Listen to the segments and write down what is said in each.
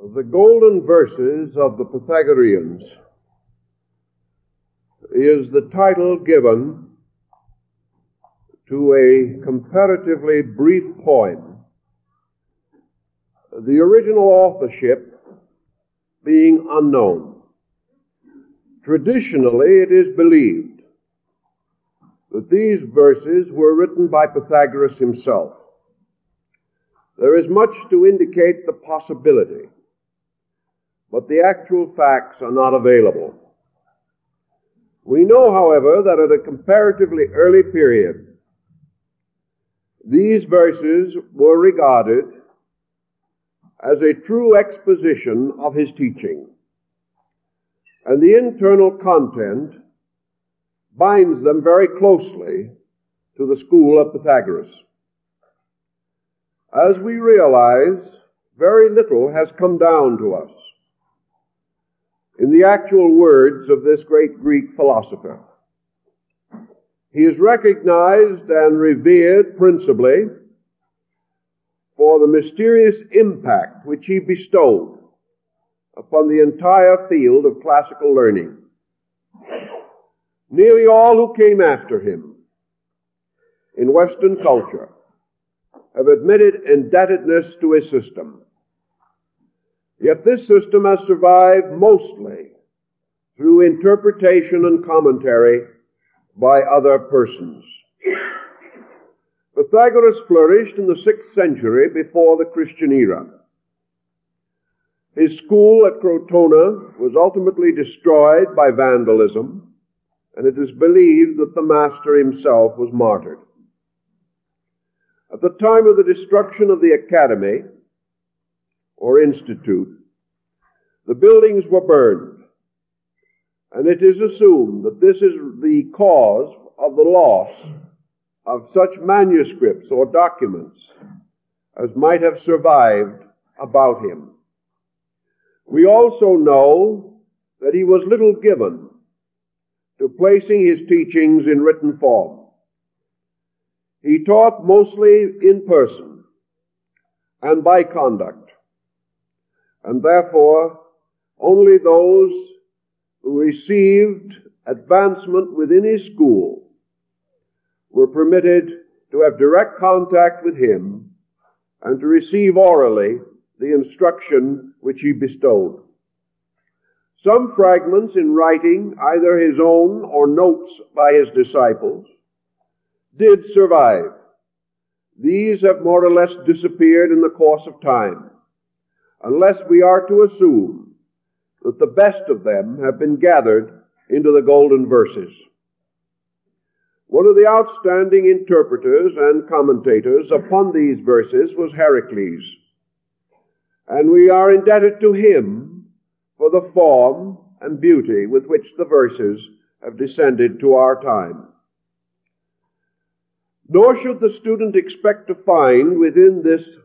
The golden verses of the Pythagoreans is the title given to a comparatively brief poem, the original authorship being unknown. Traditionally, it is believed that these verses were written by Pythagoras himself. There is much to indicate the possibility, but the actual facts are not available. We know, however, that at a comparatively early period, these verses were regarded as a true exposition of his teaching, and the internal content binds them very closely to the school of Pythagoras. As we realize, very little has come down to us in the actual words of this great Greek philosopher. He is recognized and revered principally for the mysterious impact which he bestowed upon the entire field of classical learning. Nearly all who came after him in Western culture have admitted indebtedness to his system. Yet this system has survived mostly through interpretation and commentary by other persons. Pythagoras flourished in the 6th century before the Christian era. His school at Crotona was ultimately destroyed by vandalism, and it is believed that the master himself was martyred. At the time of the destruction of the academy, or institute, the buildings were burned, and it is assumed that this is the cause of the loss of such manuscripts or documents as might have survived about him. We also know that he was little given to placing his teachings in written form. He taught mostly in person and by conduct, and therefore only those who received advancement within his school were permitted to have direct contact with him and to receive orally the instruction which he bestowed. Some fragments in writing, either his own or notes by his disciples, did survive. These have more or less disappeared in the course of time, unless we are to assume that the best of them have been gathered into the golden verses. One of the outstanding interpreters and commentators upon these verses was Heracles, and we are indebted to him for the form and beauty with which the verses have descended to our time. Nor should the student expect to find within this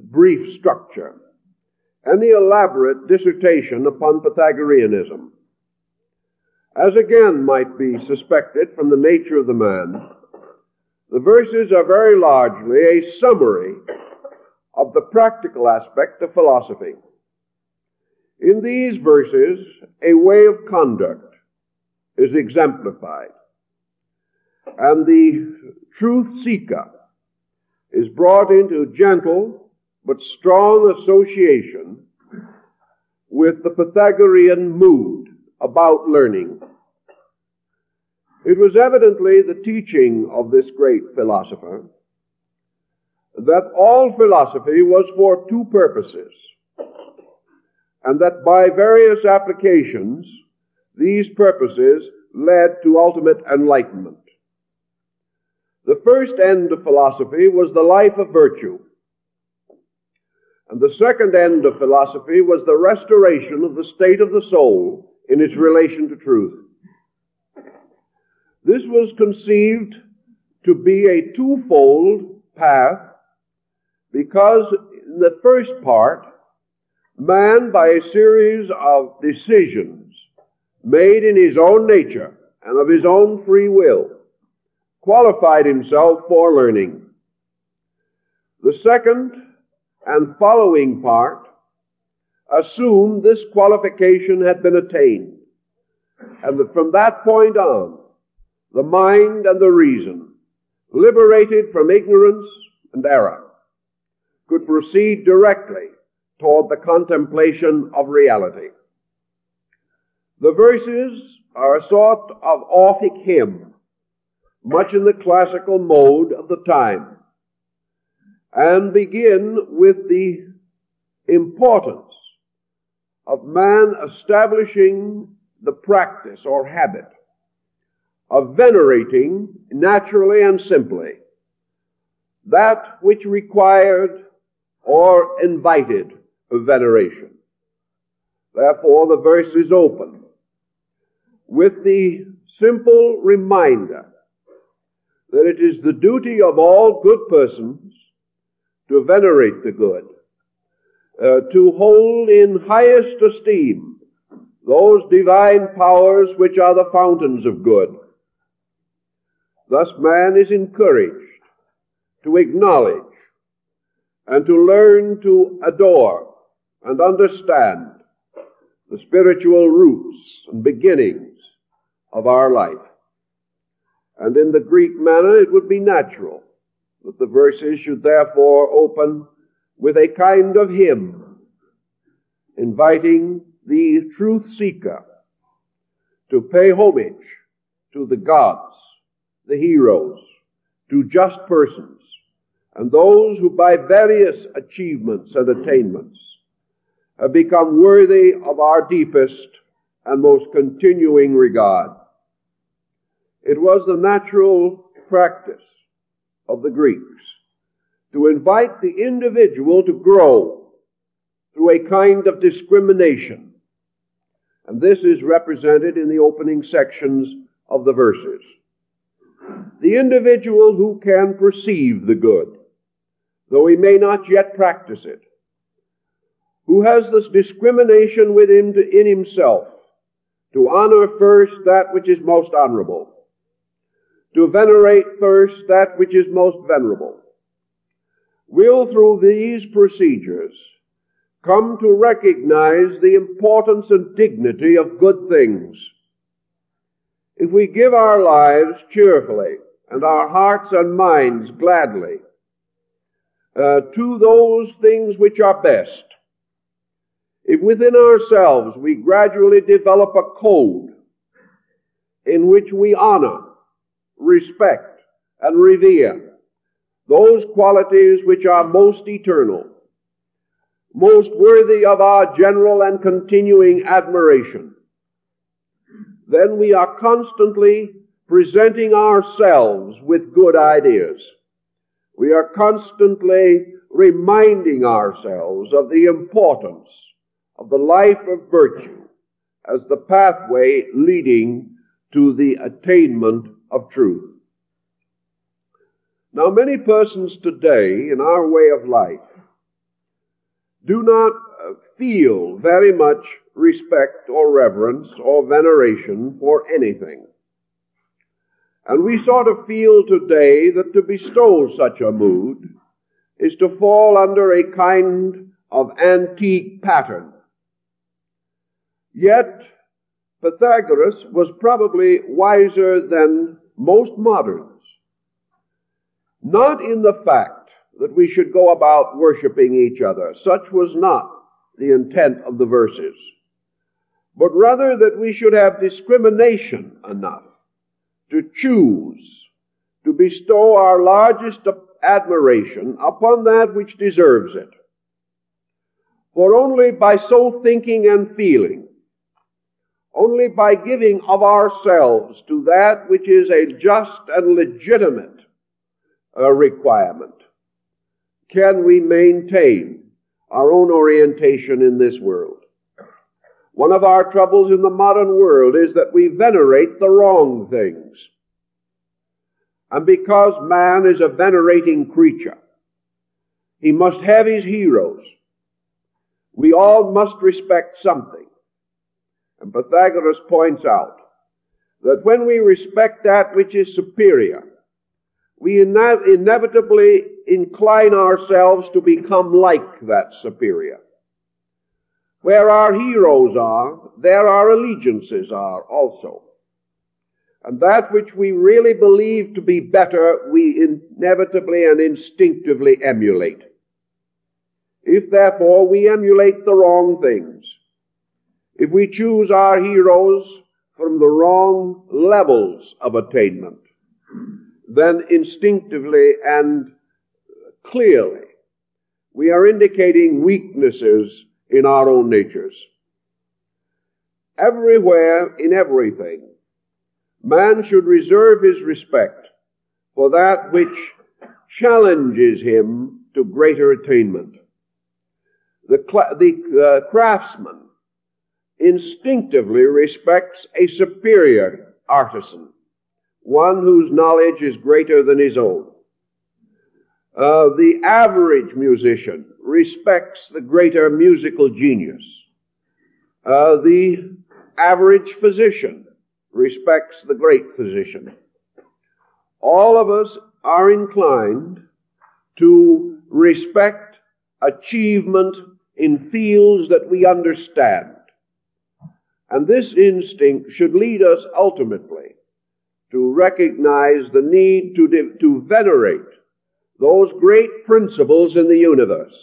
brief structure any elaborate dissertation upon Pythagoreanism. As again might be suspected from the nature of the man, the verses are very largely a summary of the practical aspect of philosophy. In these verses, a way of conduct is exemplified, and the truth seeker is brought into gentle but strong association with the Pythagorean mood about learning. It was evidently the teaching of this great philosopher that all philosophy was for two purposes, and that by various applications these purposes led to ultimate enlightenment. The first end of philosophy was the life of virtue, and the second end of philosophy was the restoration of the state of the soul in its relation to truth. This was conceived to be a twofold path, because in the first part, man, by a series of decisions made in his own nature and of his own free will, qualified himself for learning. The second and following part assumed this qualification had been attained, and that from that point on, the mind and the reason, liberated from ignorance and error, could proceed directly toward the contemplation of reality. The verses are a sort of Orphic hymn, much in the classical mode of the time, and begin with the importance of man establishing the practice or habit of venerating naturally and simply that which required or invited veneration. Therefore, the verse is open with the simple reminder that it is the duty of all good persons to venerate the good, to hold in highest esteem those divine powers which are the fountains of good. Thus man is encouraged to acknowledge and to learn to adore and understand the spiritual roots and beginnings of our life. And in the Greek manner, it would be natural that the verses should therefore open with a kind of hymn, inviting the truth seeker to pay homage to the gods, the heroes, to just persons, and those who by various achievements and attainments have become worthy of our deepest and most continuing regard. It was the natural practice of the Greeks to invite the individual to grow through a kind of discrimination, and this is represented in the opening sections of the verses. The individual who can perceive the good, though he may not yet practice it, who has this discrimination within in himself to honor first that which is most honorable, to venerate first that which is most venerable, will through these procedures come to recognize the importance and dignity of good things. If we give our lives cheerfully and our hearts and minds gladly to those things which are best, if within ourselves we gradually develop a code in which we honor, respect, and revere those qualities which are most eternal, most worthy of our general and continuing admiration, then we are constantly presenting ourselves with good ideas. We are constantly reminding ourselves of the importance of the life of virtue as the pathway leading to the attainment of truth. Now, many persons today in our way of life do not feel very much respect or reverence or veneration for anything. And we sort of feel today that to bestow such a mood is to fall under a kind of antique pattern. Yet, Pythagoras was probably wiser than most moderns, not in the fact that we should go about worshiping each other. Such was not the intent of the verses, but rather that we should have discrimination enough to choose to bestow our largest admiration upon that which deserves it. For only by so thinking and feeling, only by giving of ourselves to that which is a just and legitimate requirement, can we maintain our own orientation in this world. One of our troubles in the modern world is that we venerate the wrong things. And because man is a venerating creature, he must have his heroes. We all must respect something. And Pythagoras points out that when we respect that which is superior, we inevitably incline ourselves to become like that superior. Where our heroes are, there our allegiances are also. And that which we really believe to be better, we inevitably and instinctively emulate. If therefore we emulate the wrong things, if we choose our heroes from the wrong levels of attainment, then instinctively and clearly we are indicating weaknesses in our own natures. Everywhere, in everything, man should reserve his respect for that which challenges him to greater attainment. The craftsman instinctively respects a superior artisan, one whose knowledge is greater than his own. The average musician respects the greater musical genius. The average physician respects the great physician. All of us are inclined to respect achievement in fields that we understand. And this instinct should lead us ultimately to recognize the need to venerate those great principles in the universe,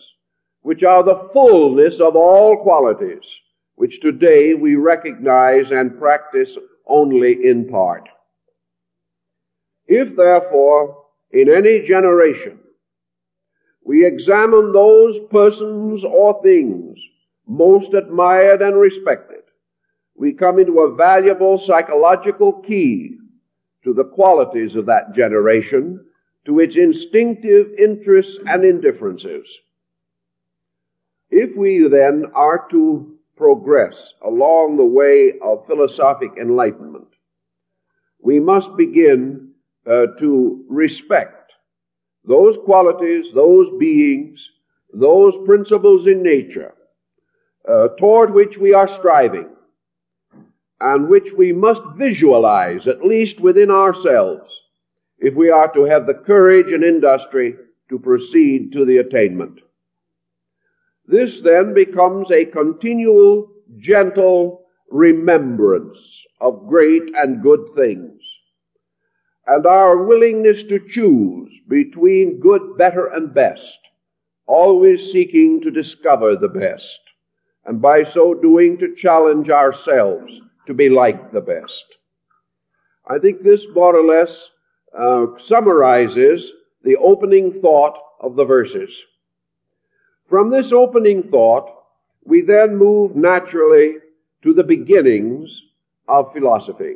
which are the fullness of all qualities, which today we recognize and practice only in part. If therefore, in any generation, we examine those persons or things most admired and respected, we come into a valuable psychological key to the qualities of that generation, to its instinctive interests and indifferences. If we then are to progress along the way of philosophic enlightenment, we must begin to respect those qualities, those beings, those principles in nature toward which we are striving, and which we must visualize, at least within ourselves, if we are to have the courage and industry to proceed to the attainment. This then becomes a continual, gentle remembrance of great and good things, and our willingness to choose between good, better, and best, always seeking to discover the best, and by so doing to challenge ourselves to be like the best. I think this more or less summarizes the opening thought of the verses. From this opening thought, we then move naturally to the beginnings of philosophy.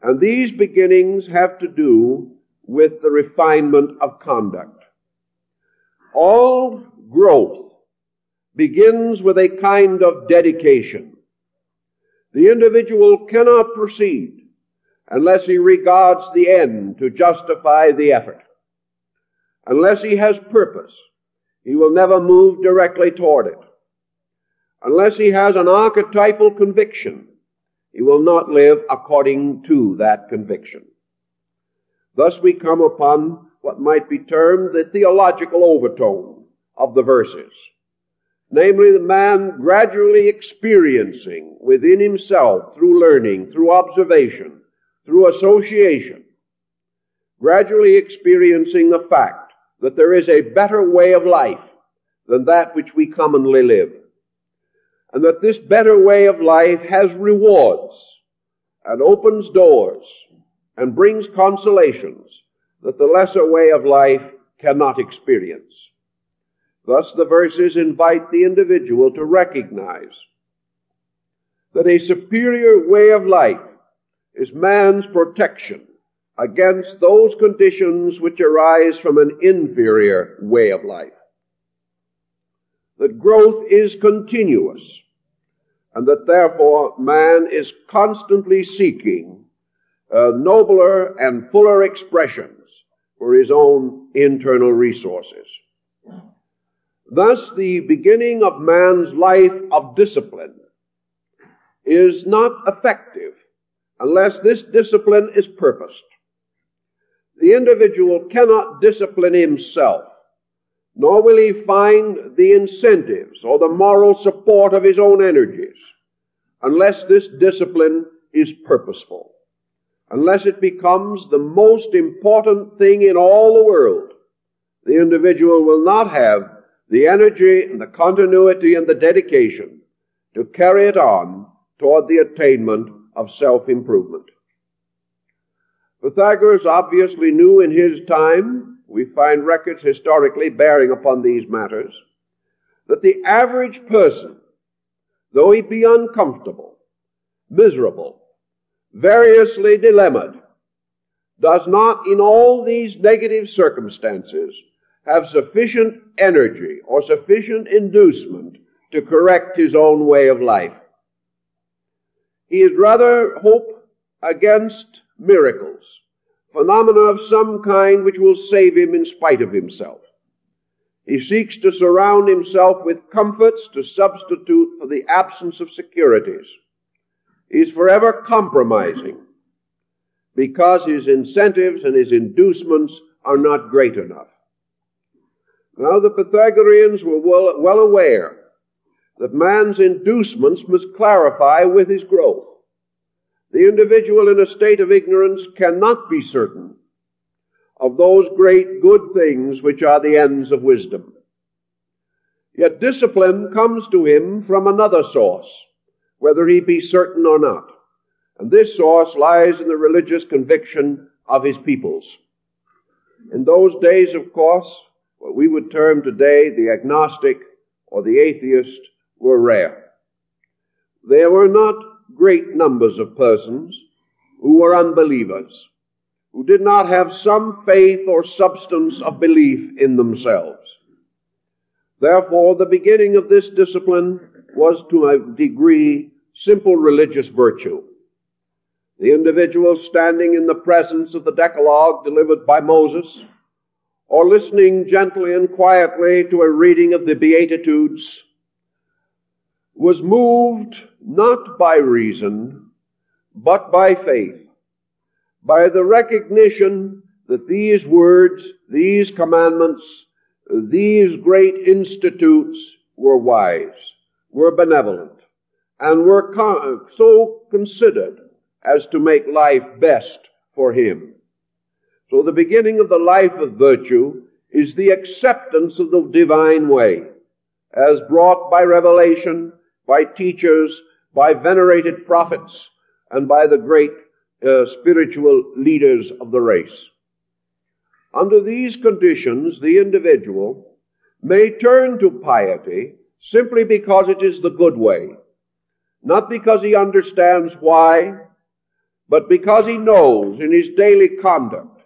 And these beginnings have to do with the refinement of conduct. All growth begins with a kind of dedication. The individual cannot proceed unless he regards the end to justify the effort. Unless he has purpose, he will never move directly toward it. Unless he has an archetypal conviction, he will not live according to that conviction. Thus we come upon what might be termed the theological overtone of the verses. Namely, the man gradually experiencing within himself, through learning, through observation, through association, gradually experiencing the fact that there is a better way of life than that which we commonly live, and that this better way of life has rewards and opens doors and brings consolations that the lesser way of life cannot experience. Thus the verses invite the individual to recognize that a superior way of life is man's protection against those conditions which arise from an inferior way of life. That growth is continuous, and that therefore man is constantly seeking nobler and fuller expressions for his own internal resources. Thus, the beginning of man's life of discipline is not effective unless this discipline is purposed. The individual cannot discipline himself, nor will he find the incentives or the moral support of his own energies unless this discipline is purposeful, unless it becomes the most important thing in all the world. The individual will not have the energy and the continuity and the dedication to carry it on toward the attainment of self-improvement. Pythagoras obviously knew in his time, we find records historically bearing upon these matters, that the average person, though he be uncomfortable, miserable, variously dilemmaed, does not in all these negative circumstances have sufficient energy or sufficient inducement to correct his own way of life. He is rather hope against miracles, phenomena of some kind which will save him in spite of himself. He seeks to surround himself with comforts to substitute for the absence of securities. He is forever compromising because his incentives and his inducements are not great enough. Now the Pythagoreans were well aware that man's inducements must clarify with his growth. The individual in a state of ignorance cannot be certain of those great good things which are the ends of wisdom. Yet discipline comes to him from another source, whether he be certain or not. And this source lies in the religious conviction of his peoples. In those days, of course, what we would term today the agnostic or the atheist were rare. There were not great numbers of persons who were unbelievers, who did not have some faith or substance of belief in themselves. Therefore, the beginning of this discipline was to a degree simple religious virtue. The individual standing in the presence of the Decalogue delivered by Moses, or listening gently and quietly to a reading of the Beatitudes, was moved not by reason, but by faith, by the recognition that these words, these commandments, these great institutes were wise, were benevolent, and were so considered as to make life best for him. So the beginning of the life of virtue is the acceptance of the divine way, as brought by revelation, by teachers, by venerated prophets, and by the great spiritual leaders of the race. Under these conditions, the individual may turn to piety simply because it is the good way, not because he understands why, but because he knows in his daily conduct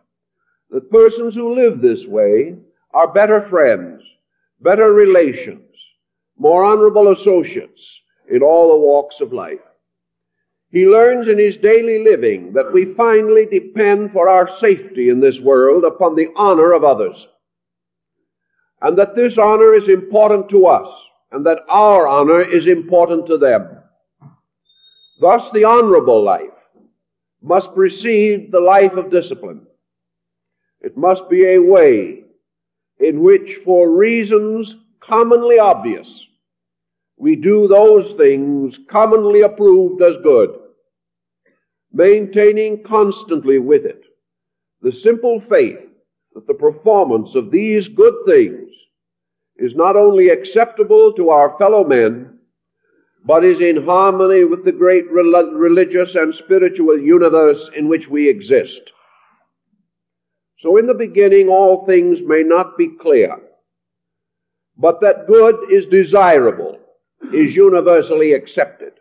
that persons who live this way are better friends, better relations, more honorable associates in all the walks of life. He learns in his daily living that we finally depend for our safety in this world upon the honor of others, and that this honor is important to us, and that our honor is important to them. Thus, the honorable life must precede the life of discipline. It must be a way in which, for reasons commonly obvious, we do those things commonly approved as good, maintaining constantly with it the simple faith that the performance of these good things is not only acceptable to our fellow men, but is in harmony with the great religious and spiritual universe in which we exist. So in the beginning all things may not be clear, but that good is desirable is universally accepted,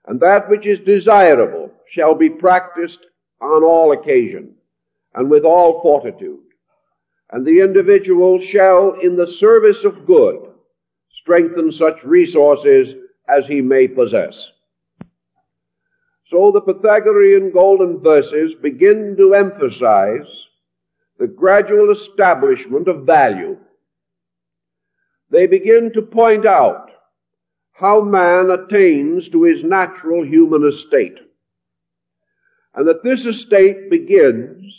and that which is desirable shall be practiced on all occasion and with all fortitude, and the individual shall, in the service of good, strengthen such resources as he may possess. So the Pythagorean golden verses begin to emphasize the gradual establishment of value. They begin to point out how man attains to his natural human estate, and that this estate begins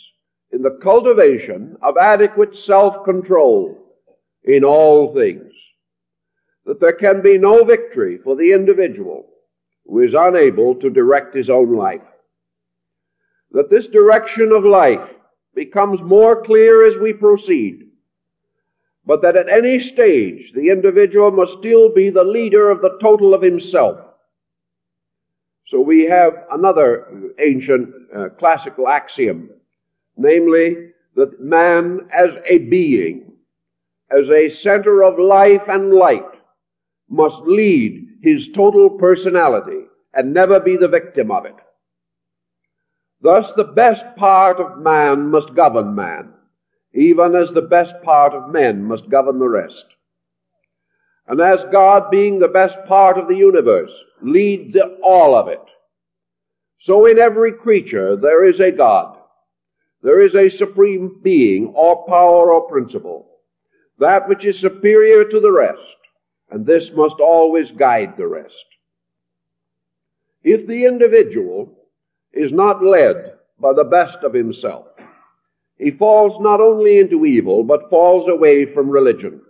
in the cultivation of adequate self-control, in all things, that there can be no victory for the individual who is unable to direct his own life, that this direction of life becomes more clear as we proceed, but that at any stage the individual must still be the leader of the total of himself. So we have another ancient classical axiom, namely that man as a being, as a center of life and light, must lead his total personality and never be the victim of it. Thus the best part of man must govern man, even as the best part of men must govern the rest. And as God, being the best part of the universe, leads all of it, so in every creature there is a God. There is a supreme being or power or principle, that which is superior to the rest, and this must always guide the rest. If the individual is not led by the best of himself, he falls not only into evil, but falls away from religion.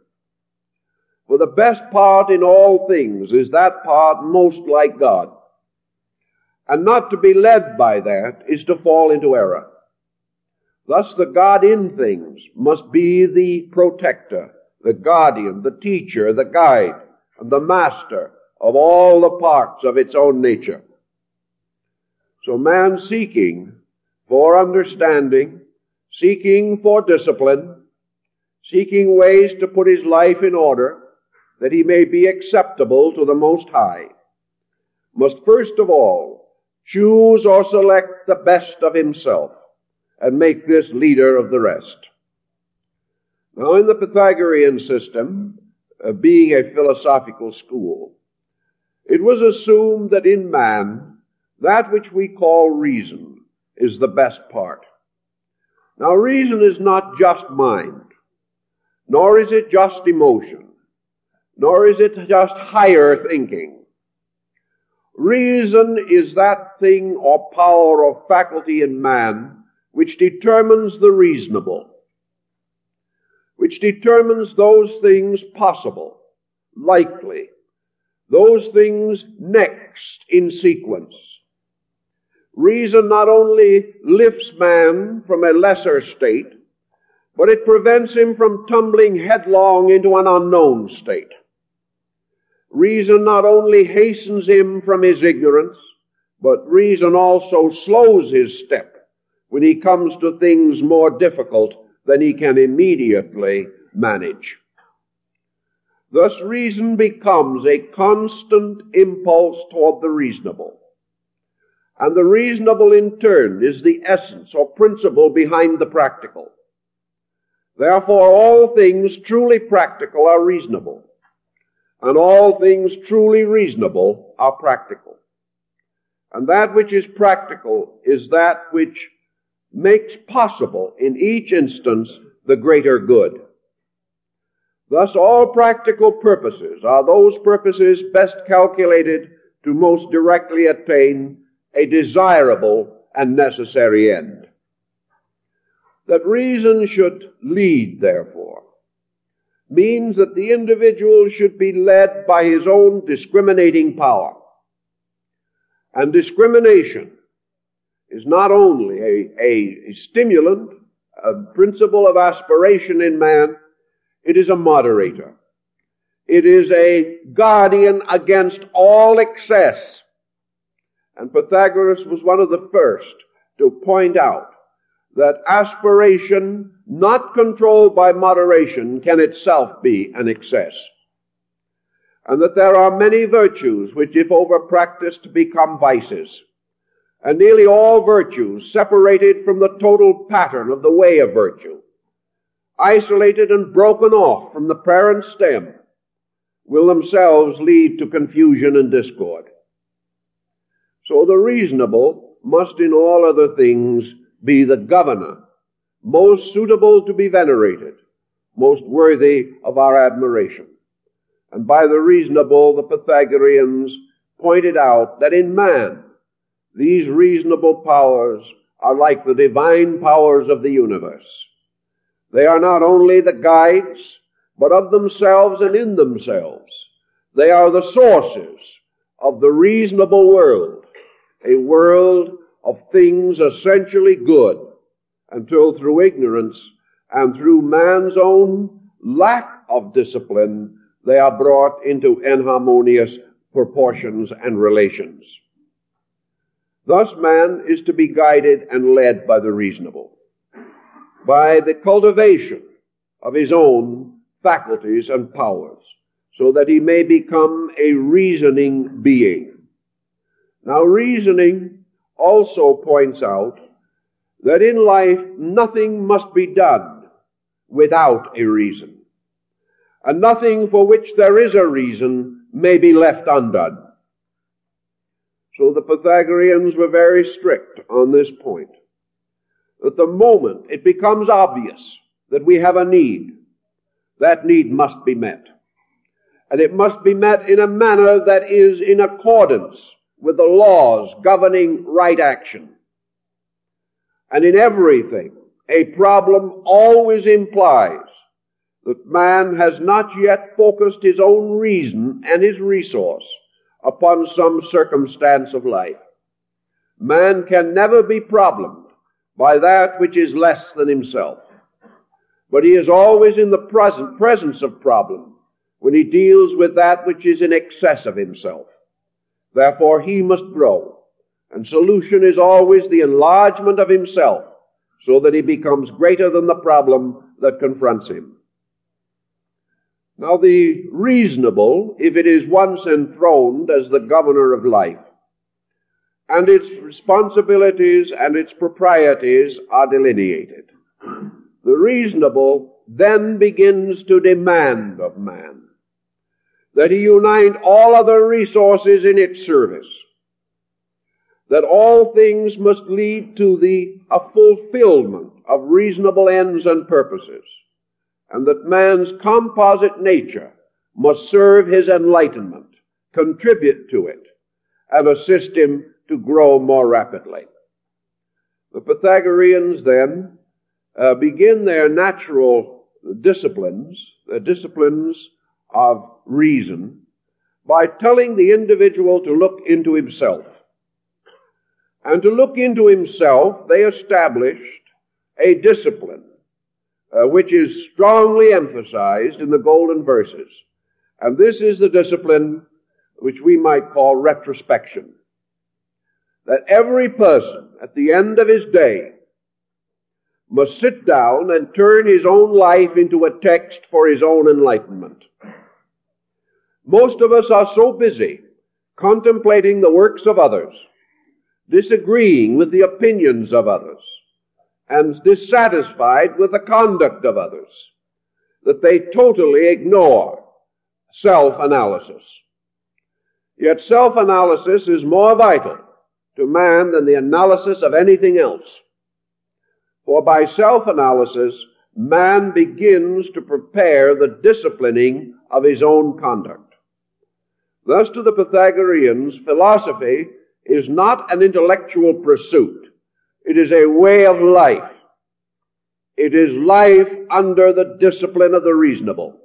For the best part in all things is that part most like God. And not to be led by that is to fall into error. Thus the God in things must be the protector, the guardian, the teacher, the guide, and the master of all the parts of its own nature. So man seeking for understanding, seeking for discipline, seeking ways to put his life in order that he may be acceptable to the Most High, must first of all choose or select the best of himself and make this leader of the rest. Now, in the Pythagorean system, being a philosophical school, it was assumed that in man, that which we call reason is the best part. Now, reason is not just mind, nor is it just emotion, nor is it just higher thinking. Reason is that thing or power or faculty in man which determines the reasonable, which determines those things possible, likely, those things next in sequence. Reason not only lifts man from a lesser state, but it prevents him from tumbling headlong into an unknown state. Reason not only hastens him from his ignorance, but reason also slows his step when he comes to things more difficult than he can immediately manage. Thus reason becomes a constant impulse toward the reasonable. And the reasonable in turn is the essence or principle behind the practical. Therefore all things truly practical are reasonable, and all things truly reasonable are practical. And that which is practical is that which makes possible in each instance the greater good. Thus all practical purposes are those purposes best calculated to most directly attain a desirable and necessary end. That reason should lead, therefore, means that the individual should be led by his own discriminating power. And discrimination is not only a stimulant, a principle of aspiration in man, it is a moderator. It is a guardian against all excess. And Pythagoras was one of the first to point out that aspiration not controlled by moderation can itself be an excess. And that there are many virtues which, if over-practiced, become vices. And nearly all virtues, separated from the total pattern of the way of virtue, isolated and broken off from the parent stem, will themselves lead to confusion and discord. So the reasonable must in all other things be the governor, most suitable to be venerated, most worthy of our admiration. And by the reasonable, the Pythagoreans pointed out that in man, these reasonable powers are like the divine powers of the universe. They are not only the guides, but of themselves and in themselves. They are the sources of the reasonable world, a world of things essentially good, until through ignorance and through man's own lack of discipline, they are brought into inharmonious proportions and relations. Thus man is to be guided and led by the reasonable, by the cultivation of his own faculties and powers, so that he may become a reasoning being. Now, reasoning also points out that in life nothing must be done without a reason, and nothing for which there is a reason may be left undone. So the Pythagoreans were very strict on this point, that the moment it becomes obvious that we have a need, that need must be met. And it must be met in a manner that is in accordance with the laws governing right action. And in everything, a problem always implies that man has not yet focused his own reason and his resource upon some circumstance of life. Man can never be problemed by that which is less than himself, but he is always in the presence of problem when he deals with that which is in excess of himself. Therefore he must grow, and solution is always the enlargement of himself, so that he becomes greater than the problem that confronts him. Now the reasonable, if it is once enthroned as the governor of life, and its responsibilities and its proprieties are delineated, the reasonable then begins to demand of man that he unite all other resources in its service, that all things must lead to a fulfillment of reasonable ends and purposes, and that man's composite nature must serve his enlightenment, contribute to it, and assist him to grow more rapidly. The Pythagoreans then begin their natural disciplines, the disciplines of reason, by telling the individual to look into himself. And to look into himself, they established a discipline which is strongly emphasized in the golden verses. And this is the discipline which we might call retrospection. That every person at the end of his day must sit down and turn his own life into a text for his own enlightenment. Most of us are so busy contemplating the works of others, disagreeing with the opinions of others, and dissatisfied with the conduct of others, that they totally ignore self-analysis. Yet self-analysis is more vital to man than the analysis of anything else. For by self-analysis, man begins to prepare the disciplining of his own conduct. Thus, to the Pythagoreans, philosophy is not an intellectual pursuit. It is a way of life. It is life under the discipline of the reasonable.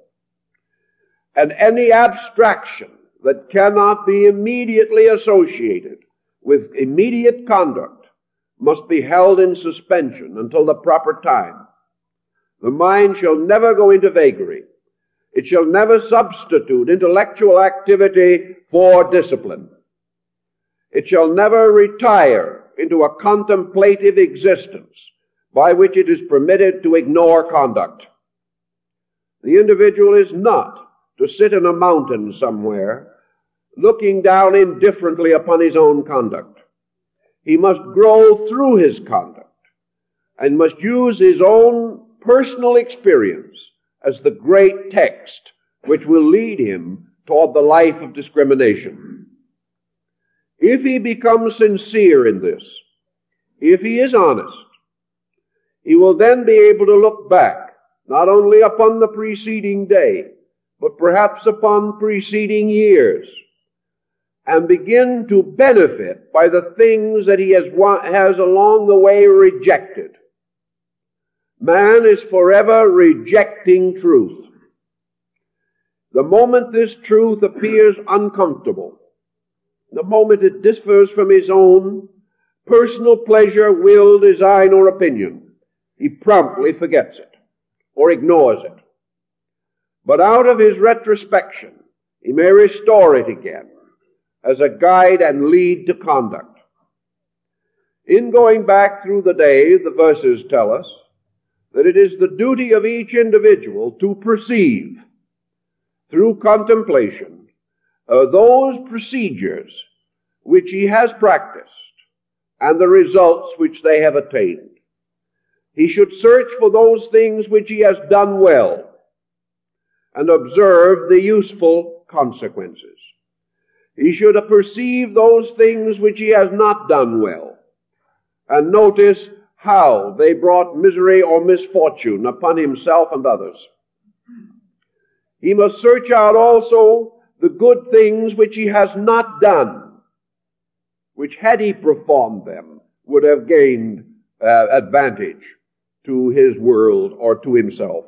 And any abstraction that cannot be immediately associated with immediate conduct must be held in suspension until the proper time. The mind shall never go into vagary. It shall never substitute intellectual activity for discipline. It shall never retire into a contemplative existence by which it is permitted to ignore conduct. The individual is not to sit in a mountain somewhere looking down indifferently upon his own conduct. He must grow through his conduct and must use his own personal experience as the great text which will lead him toward the life of discrimination. If he becomes sincere in this, if he is honest, he will then be able to look back not only upon the preceding day, but perhaps upon preceding years, and begin to benefit by the things that he has along the way rejected. Man is forever rejecting truth. the moment this truth appears uncomfortable, the moment it differs from his own personal pleasure, will, design, or opinion, he promptly forgets it or ignores it. But out of his retrospection, he may restore it again as a guide and lead to conduct. In going back through the day, the verses tell us that it is the duty of each individual to perceive through contemplation those procedures which he has practiced and the results which they have attained. He should search for those things which he has done well and observe the useful consequences. He should perceive those things which he has not done well and notice how they brought misery or misfortune upon himself and others. He must search out also the good things which he has not done, which had he performed them would have gained advantage to his world or to himself.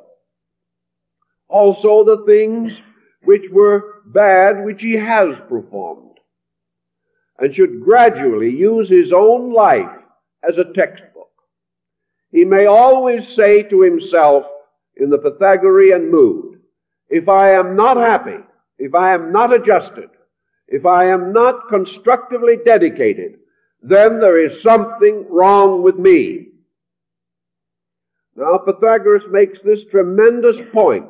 Also the things which were bad which he has performed, and should gradually use his own life as a textbook. He may always say to himself in the Pythagorean mood, if I am not happy, if I am not adjusted, if I am not constructively dedicated, then there is something wrong with me. Now Pythagoras makes this tremendous point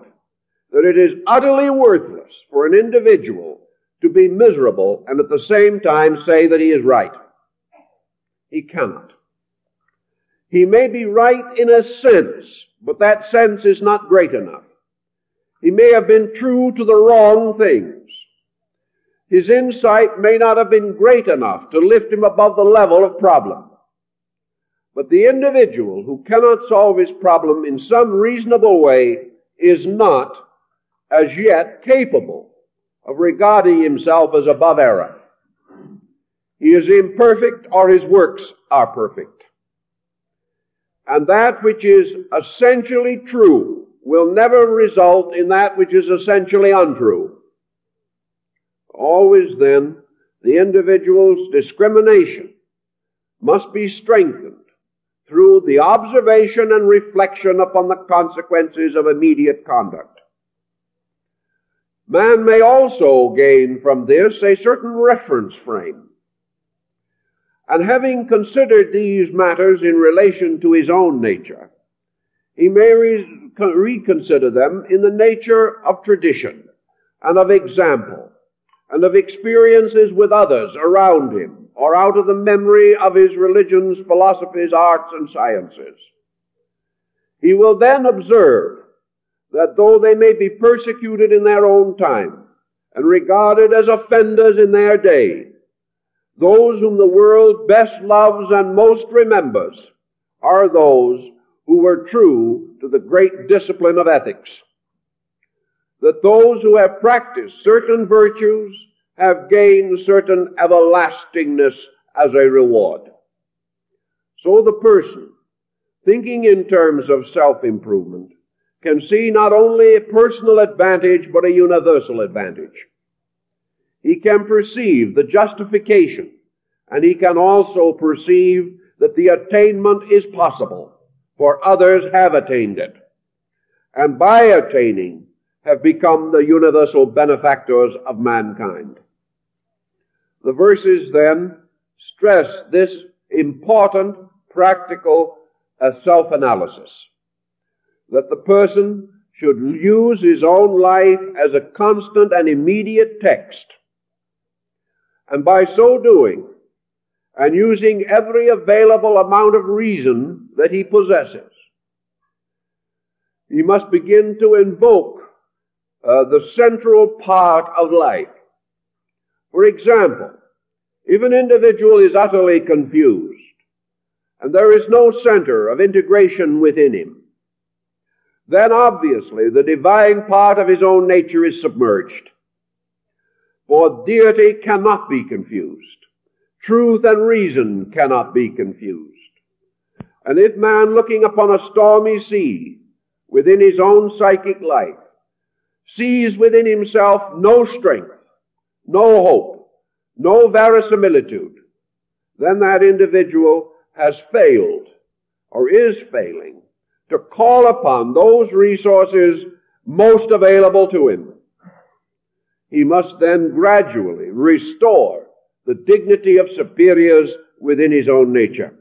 that it is utterly worthless for an individual to be miserable and at the same time say that he is right. He cannot. He may be right in a sense, but that sense is not great enough. He may have been true to the wrong things. His insight may not have been great enough to lift him above the level of problem. But the individual who cannot solve his problem in some reasonable way is not, as yet, capable of regarding himself as above error. He is imperfect, or his works are perfect. And that which is essentially true will never result in that which is essentially untrue. Always then, the individual's discrimination must be strengthened through the observation and reflection upon the consequences of immediate conduct. Man may also gain from this a certain reference frame. And having considered these matters in relation to his own nature, he may reconsider them in the nature of tradition and of example and of experiences with others around him, or out of the memory of his religions, philosophies, arts, and sciences. He will then observe that though they may be persecuted in their own time and regarded as offenders in their day, those whom the world best loves and most remembers are those who were true to the great discipline of ethics. That those who have practiced certain virtues have gained certain everlastingness as a reward. So the person, thinking in terms of self-improvement, can see not only a personal advantage but a universal advantage. He can perceive the justification, and he can also perceive that the attainment is possible, for others have attained it, and by attaining have become the universal benefactors of mankind. The verses then stress this important practical self-analysis, that the person should use his own life as a constant and immediate text, and by so doing, and using every available amount of reason that he possesses, he must begin to invoke the central part of life. For example, if an individual is utterly confused, and there is no center of integration within him, then obviously the divine part of his own nature is submerged. For deity cannot be confused. Truth and reason cannot be confused. And if man, looking upon a stormy sea within his own psychic life, sees within himself no strength, no hope, no verisimilitude, then that individual has failed or is failing to call upon those resources most available to him. He must then gradually restore the dignity of superiors within his own nature.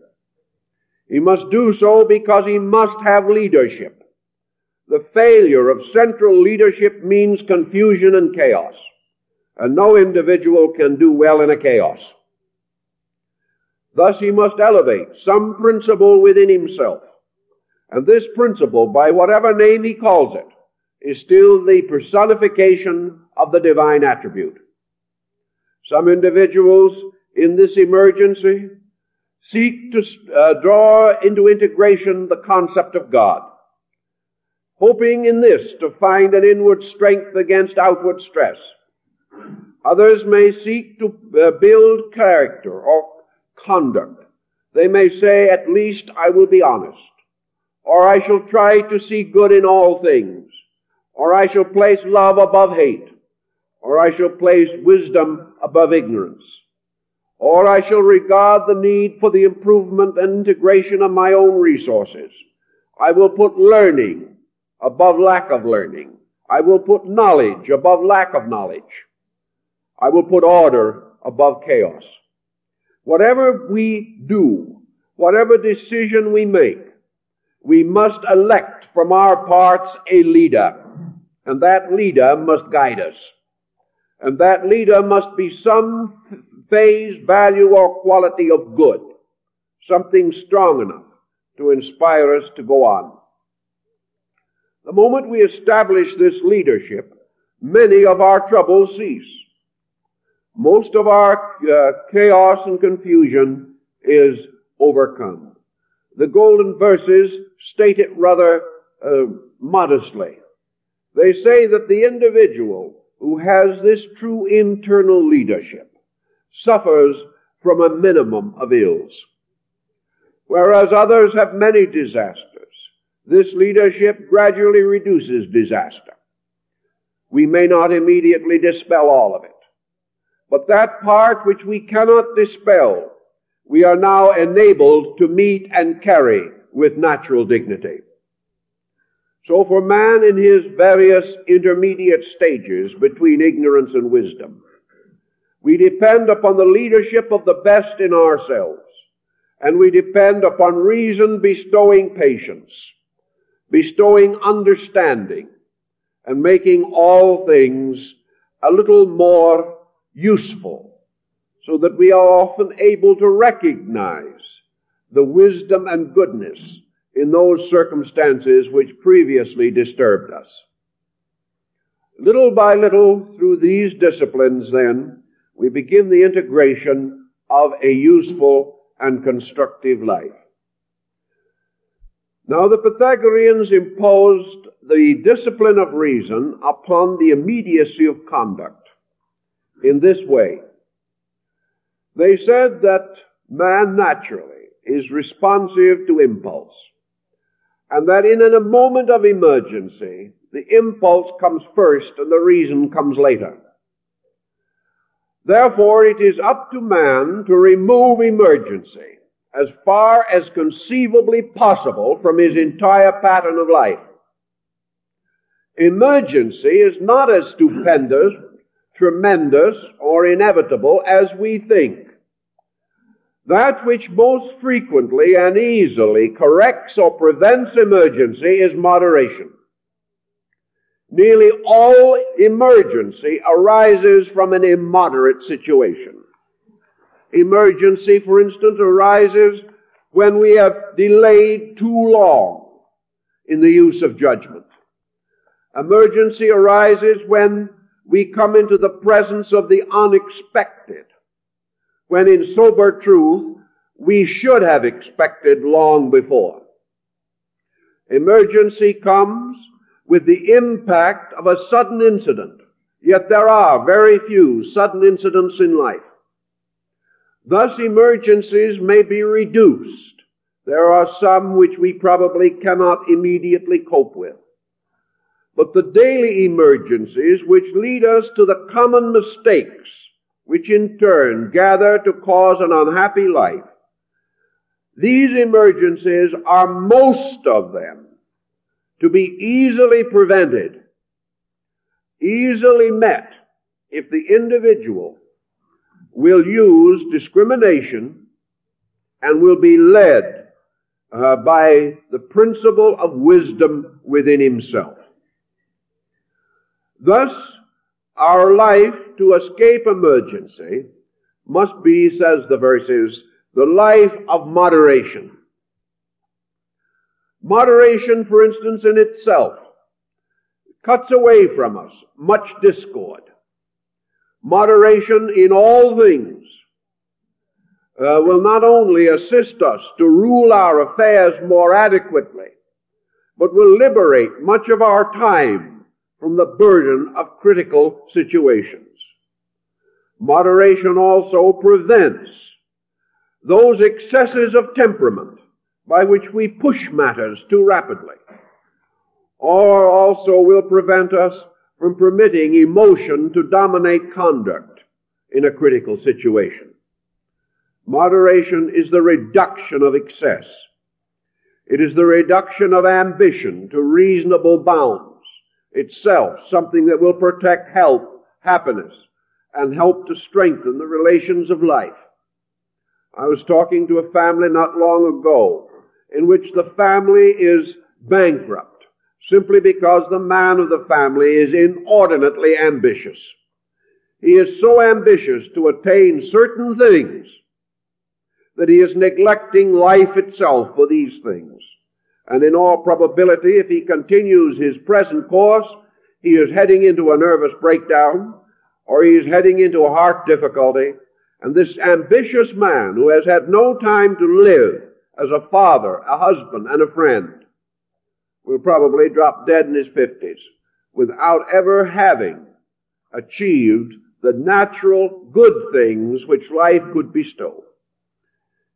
He must do so because he must have leadership. The failure of central leadership means confusion and chaos, and no individual can do well in a chaos. Thus he must elevate some principle within himself, and this principle, by whatever name he calls it, is still the personification of the divine attribute. Some individuals in this emergency seek to draw into integration the concept of God, hoping in this to find an inward strength against outward stress. Others may seek to build character or conduct. They may say, at least I will be honest, or I shall try to see good in all things, or I shall place love above hate, or I shall place wisdom above ignorance, or I shall regard the need for the improvement and integration of my own resources. I will put learning above lack of learning. I will put knowledge above lack of knowledge. I will put order above chaos. Whatever we do, whatever decision we make, we must elect from our parts a leader, and that leader must guide us. And that leader must be some phase, value, or quality of good, something strong enough to inspire us to go on. The moment we establish this leadership, many of our troubles cease. Most of our chaos and confusion is overcome. The golden verses state it rather modestly. They say that the individual who has this true internal leadership suffers from a minimum of ills. Whereas others have many disasters, this leadership gradually reduces disaster. We may not immediately dispel all of it, but that part which we cannot dispel, we are now enabled to meet and carry with natural dignity. So for man in his various intermediate stages between ignorance and wisdom, we depend upon the leadership of the best in ourselves, and we depend upon reason bestowing patience, bestowing understanding, and making all things a little more useful, so that we are often able to recognize the wisdom and goodness in those circumstances which previously disturbed us. Little by little, through these disciplines, then, we begin the integration of a useful and constructive life. Now, the Pythagoreans imposed the discipline of reason upon the immediacy of conduct in this way. They said that man naturally is responsive to impulse, and that in a moment of emergency, the impulse comes first and the reason comes later. Therefore, it is up to man to remove emergency as far as conceivably possible from his entire pattern of life. Emergency is not as stupendous, tremendous, or inevitable as we think. That which most frequently and easily corrects or prevents emergency is moderation. Nearly all emergency arises from an immoderate situation. Emergency, for instance, arises when we have delayed too long in the use of judgment. Emergency arises when we come into the presence of the unexpected, when in sober truth we should have expected long before. Emergency comes with the impact of a sudden incident, yet there are very few sudden incidents in life. Thus, emergencies may be reduced. There are some which we probably cannot immediately cope with. but the daily emergencies which lead us to the common mistakes, which in turn gather to cause an unhappy life. These emergencies are, most of them, to be easily prevented, easily met, if the individual will use discrimination and will be led by the principle of wisdom within himself. Thus, our life to escape emergency must be, says the verses, the life of moderation. Moderation, for instance, in itself cuts away from us much discord. Moderation in all things will not only assist us to rule our affairs more adequately, but will liberate much of our time from the burden of critical situations. Moderation also prevents those excesses of temperament by which we push matters too rapidly, or also will prevent us from permitting emotion to dominate conduct in a critical situation. Moderation is the reduction of excess. It is the reduction of ambition to reasonable bounds, itself something that will protect health, happiness, and help to strengthen the relations of life. I was talking to a family not long ago in which the family is bankrupt simply because the man of the family is inordinately ambitious. He is so ambitious to attain certain things that he is neglecting life itself for these things. And in all probability, if he continues his present course, he is heading into a nervous breakdown, or he is heading into a heart difficulty. And this ambitious man, who has had no time to live as a father, a husband, and a friend, will probably drop dead in his 50s without ever having achieved the natural good things which life could bestow.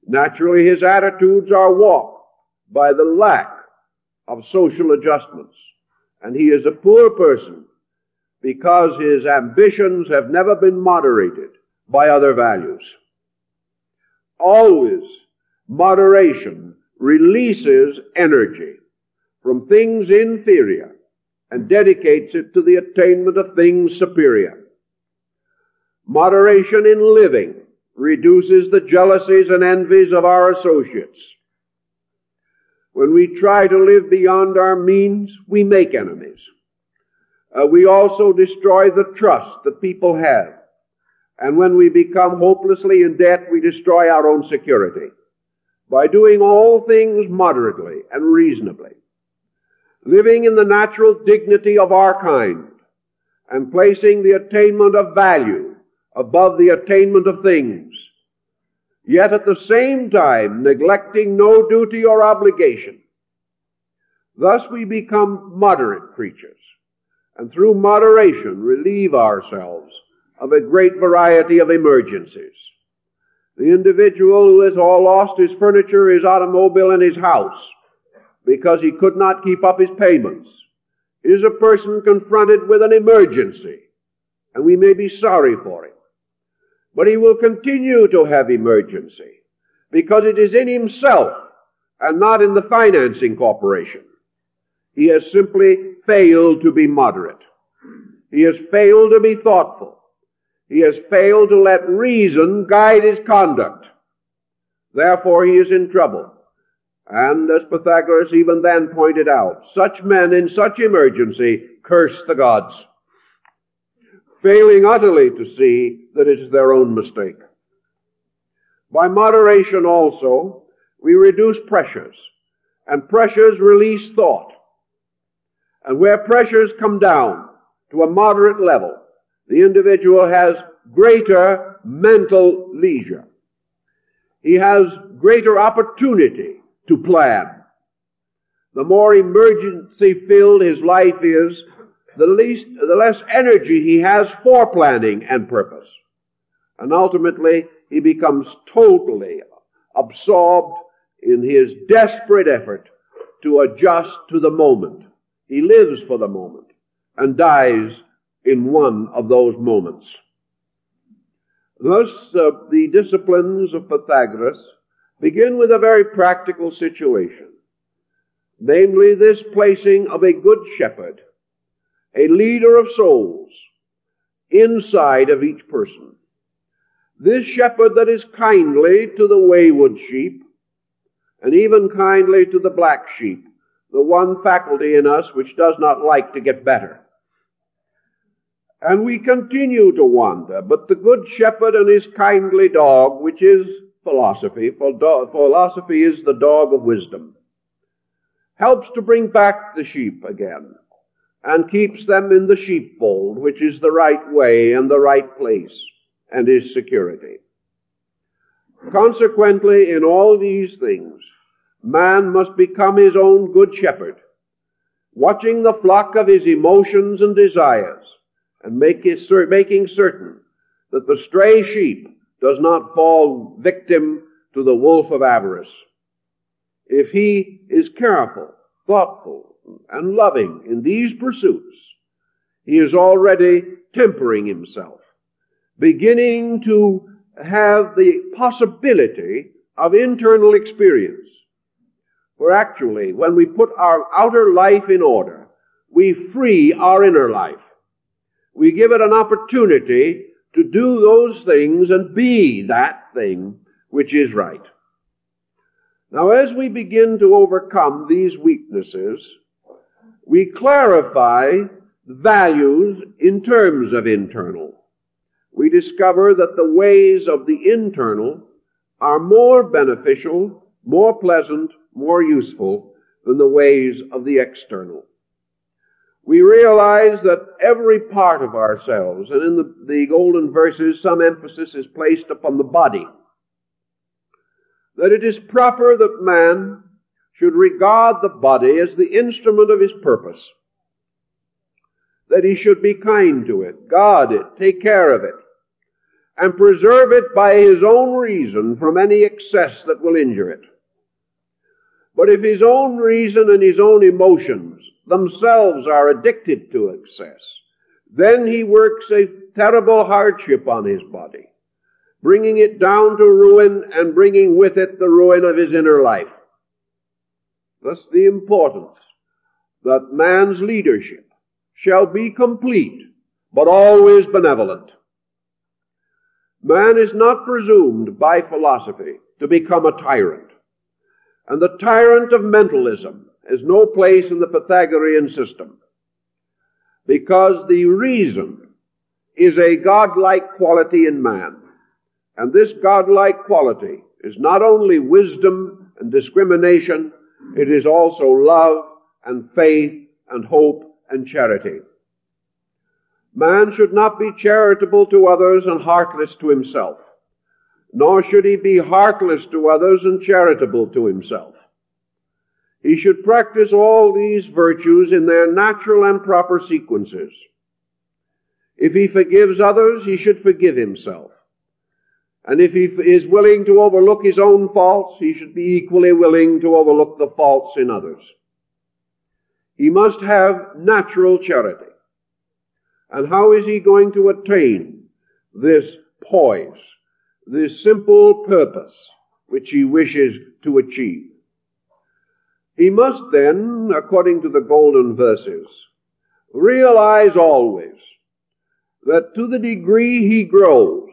Naturally, his attitudes are warped by the lack of social adjustments, and he is a poor person because his ambitions have never been moderated by other values. Always, moderation releases energy from things inferior and dedicates it to the attainment of things superior. Moderation in living reduces the jealousies and envies of our associates. When we try to live beyond our means, we make enemies. We also destroy the trust that people have. And when we become hopelessly in debt, we destroy our own security. By doing all things moderately and reasonably, living in the natural dignity of our kind, and placing the attainment of value above the attainment of things, yet at the same time neglecting no duty or obligation. Thus we become moderate creatures, and through moderation relieve ourselves of a great variety of emergencies. The individual who has all lost his furniture, his automobile, and his house because he could not keep up his payments is a person confronted with an emergency, and we may be sorry for him. But he will continue to have emergency because it is in himself and not in the financing corporation. He has simply failed to be moderate. He has failed to be thoughtful. He has failed to let reason guide his conduct. Therefore, he is in trouble. And as Pythagoras even then pointed out, such men in such emergency curse the gods, failing utterly to see that it is their own mistake. By moderation also, we reduce pressures, and pressures release thought. And where pressures come down to a moderate level, the individual has greater mental leisure. He has greater opportunity to plan. The more emergency-filled his life is, the less energy he has for planning and purpose. And ultimately, he becomes totally absorbed in his desperate effort to adjust to the moment. He lives for the moment. and dies in one of those moments. Thus, the disciplines of Pythagoras begin with a very practical situation, namely this placing of a good shepherd, a leader of souls, inside of each person. This shepherd that is kindly to the wayward sheep, and even kindly to the black sheep, the one faculty in us which does not like to get better. And we continue to wander, but the good shepherd and his kindly dog, which is philosophy, for philosophy is the dog of wisdom, helps to bring back the sheep again, and keeps them in the sheepfold, which is the right way and the right place, and is security. Consequently, in all these things, man must become his own good shepherd, watching the flock of his emotions and desires, and making certain that the stray sheep does not fall victim to the wolf of avarice. If he is careful, thoughtful, and loving in these pursuits, he is already tempering himself, beginning to have the possibility of internal experience. For actually, when we put our outer life in order, we free our inner life. We give it an opportunity to do those things and be that thing which is right. Now, as we begin to overcome these weaknesses, we clarify values in terms of internal. We discover that the ways of the internal are more beneficial, more pleasant, more useful than the ways of the external. We realize that every part of ourselves, and in the golden verses some emphasis is placed upon the body, that it is proper that man should regard the body as the instrument of his purpose, that he should be kind to it, guard it, take care of it, and preserve it by his own reason from any excess that will injure it. But if his own reason and his own emotions themselves are addicted to excess, then he works a terrible hardship on his body, bringing it down to ruin and bringing with it the ruin of his inner life. Thus the importance that man's leadership shall be complete, but always benevolent. Man is not presumed by philosophy to become a tyrant. And the tyrant of mentalism has no place in the Pythagorean system, because the reason is a godlike quality in man. And this godlike quality is not only wisdom and discrimination, it is also love and faith and hope and charity. Man should not be charitable to others and heartless to himself, nor should he be heartless to others and charitable to himself. He should practice all these virtues in their natural and proper sequences. If he forgives others, he should forgive himself. And if he is willing to overlook his own faults, he should be equally willing to overlook the faults in others. He must have natural charity. And how is he going to attain this poise, this simple purpose which he wishes to achieve? He must then, according to the golden verses, realize always that to the degree he grows,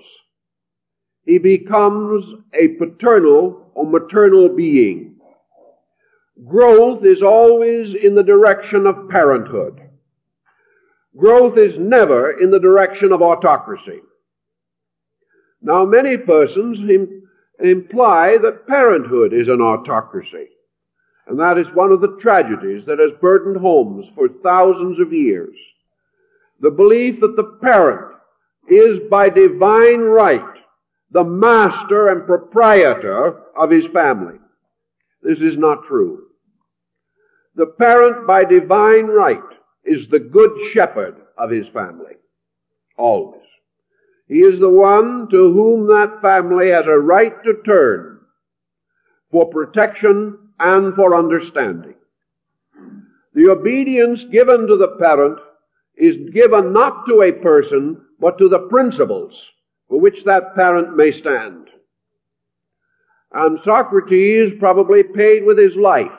he becomes a paternal or maternal being. Growth is always in the direction of parenthood. Growth is never in the direction of autocracy. Now, many persons imply that parenthood is an autocracy. And that is one of the tragedies that has burdened homes for thousands of years. The belief that the parent is by divine right the master and proprietor of his family. This is not true. The parent by divine right is the good shepherd of his family. Always. He is the one to whom that family has a right to turn for protection and for understanding. The obedience given to the parent is given not to a person, but to the principles for which that parent may stand. And Socrates probably paid with his life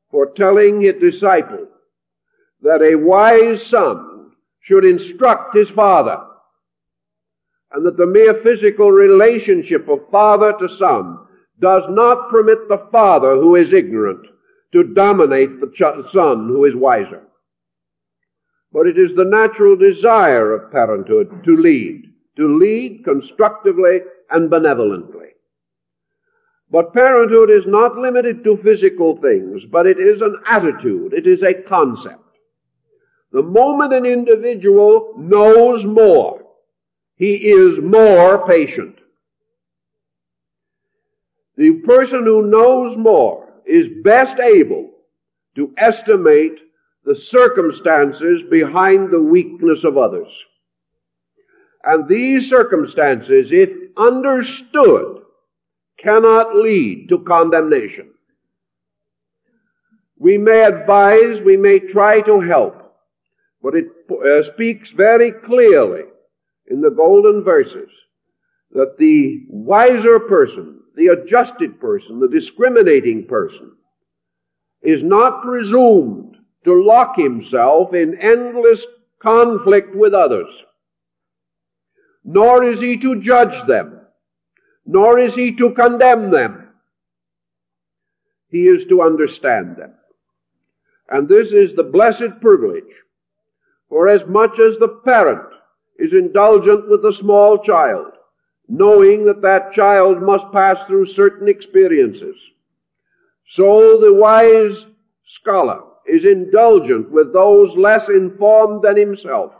for telling his disciple that a wise son should instruct his father, and that the mere physical relationship of father to son does not permit the father who is ignorant to dominate the son who is wiser. But it is the natural desire of parenthood to lead constructively and benevolently. But parenthood is not limited to physical things, but it is an attitude, it is a concept. The moment an individual knows more, he is more patient. The person who knows more is best able to estimate the circumstances behind the weakness of others. And these circumstances, if understood, cannot lead to condemnation. We may advise, we may try to help, but it speaks very clearly in the golden verses that the wiser person, the adjusted person, the discriminating person, is not presumed to lock himself in endless conflict with others, nor is he to judge them, nor is he to condemn them. He is to understand them. And this is the blessed privilege, for as much as the parent is indulgent with the small child, knowing that that child must pass through certain experiences, so the wise scholar is indulgent with those less informed than himself,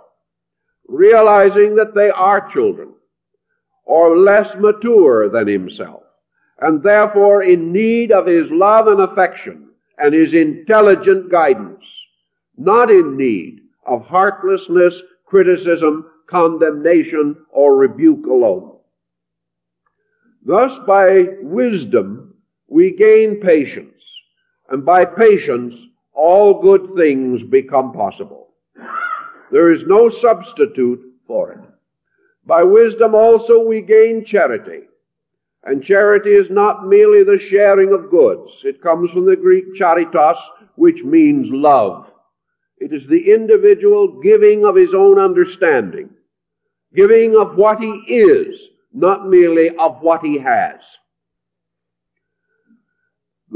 realizing that they are children, or less mature than himself, and therefore in need of his love and affection and his intelligent guidance, not in need of heartlessness, criticism, condemnation, or rebuke alone. Thus, by wisdom, we gain patience, and by patience, all good things become possible. There is no substitute for it. By wisdom also we gain charity. And charity is not merely the sharing of goods. It comes from the Greek charitas, which means love. It is the individual giving of his own understanding, giving of what he is, not merely of what he has.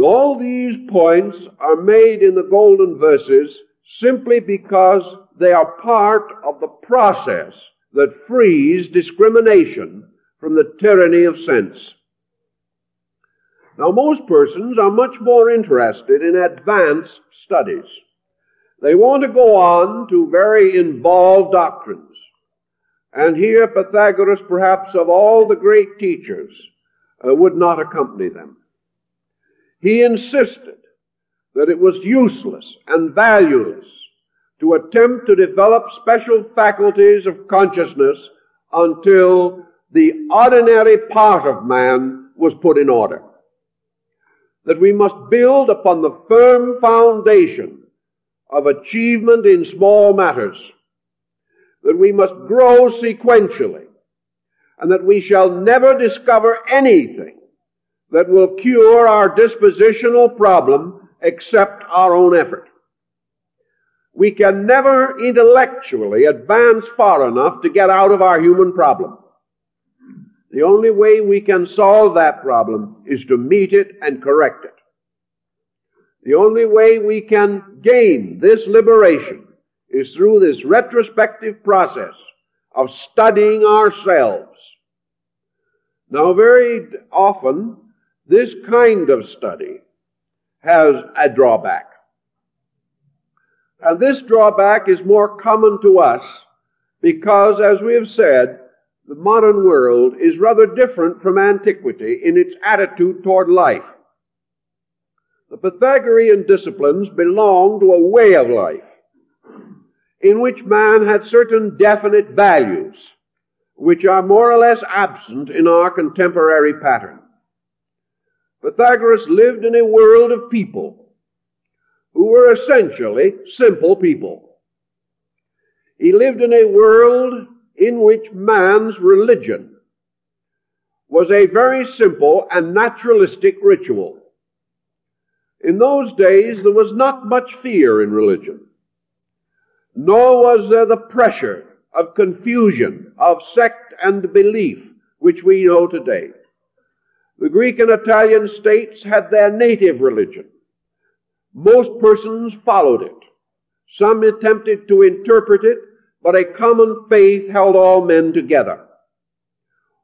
All these points are made in the golden verses simply because they are part of the process that frees discrimination from the tyranny of sense. Now, most persons are much more interested in advanced studies. They want to go on to very involved doctrines. And here Pythagoras, perhaps of all the great teachers, would not accompany them. He insisted that it was useless and valueless to attempt to develop special faculties of consciousness until the ordinary part of man was put in order. That we must build upon the firm foundation of achievement in small matters. That we must grow sequentially, and that we shall never discover anything that will cure our dispositional problem except our own effort. We can never intellectually advance far enough to get out of our human problem. The only way we can solve that problem is to meet it and correct it. The only way we can gain this liberation is through this retrospective process of studying ourselves. Now, very often, this kind of study has a drawback. And this drawback is more common to us because, as we have said, the modern world is rather different from antiquity in its attitude toward life. The Pythagorean disciplines belong to a way of life in which man had certain definite values which are more or less absent in our contemporary pattern. Pythagoras lived in a world of people who were essentially simple people. He lived in a world in which man's religion was a very simple and naturalistic ritual. In those days, there was not much fear in religion, nor was there the pressure of confusion, of sect and belief, which we know today. The Greek and Italian states had their native religion. Most persons followed it. Some attempted to interpret it, but a common faith held all men together.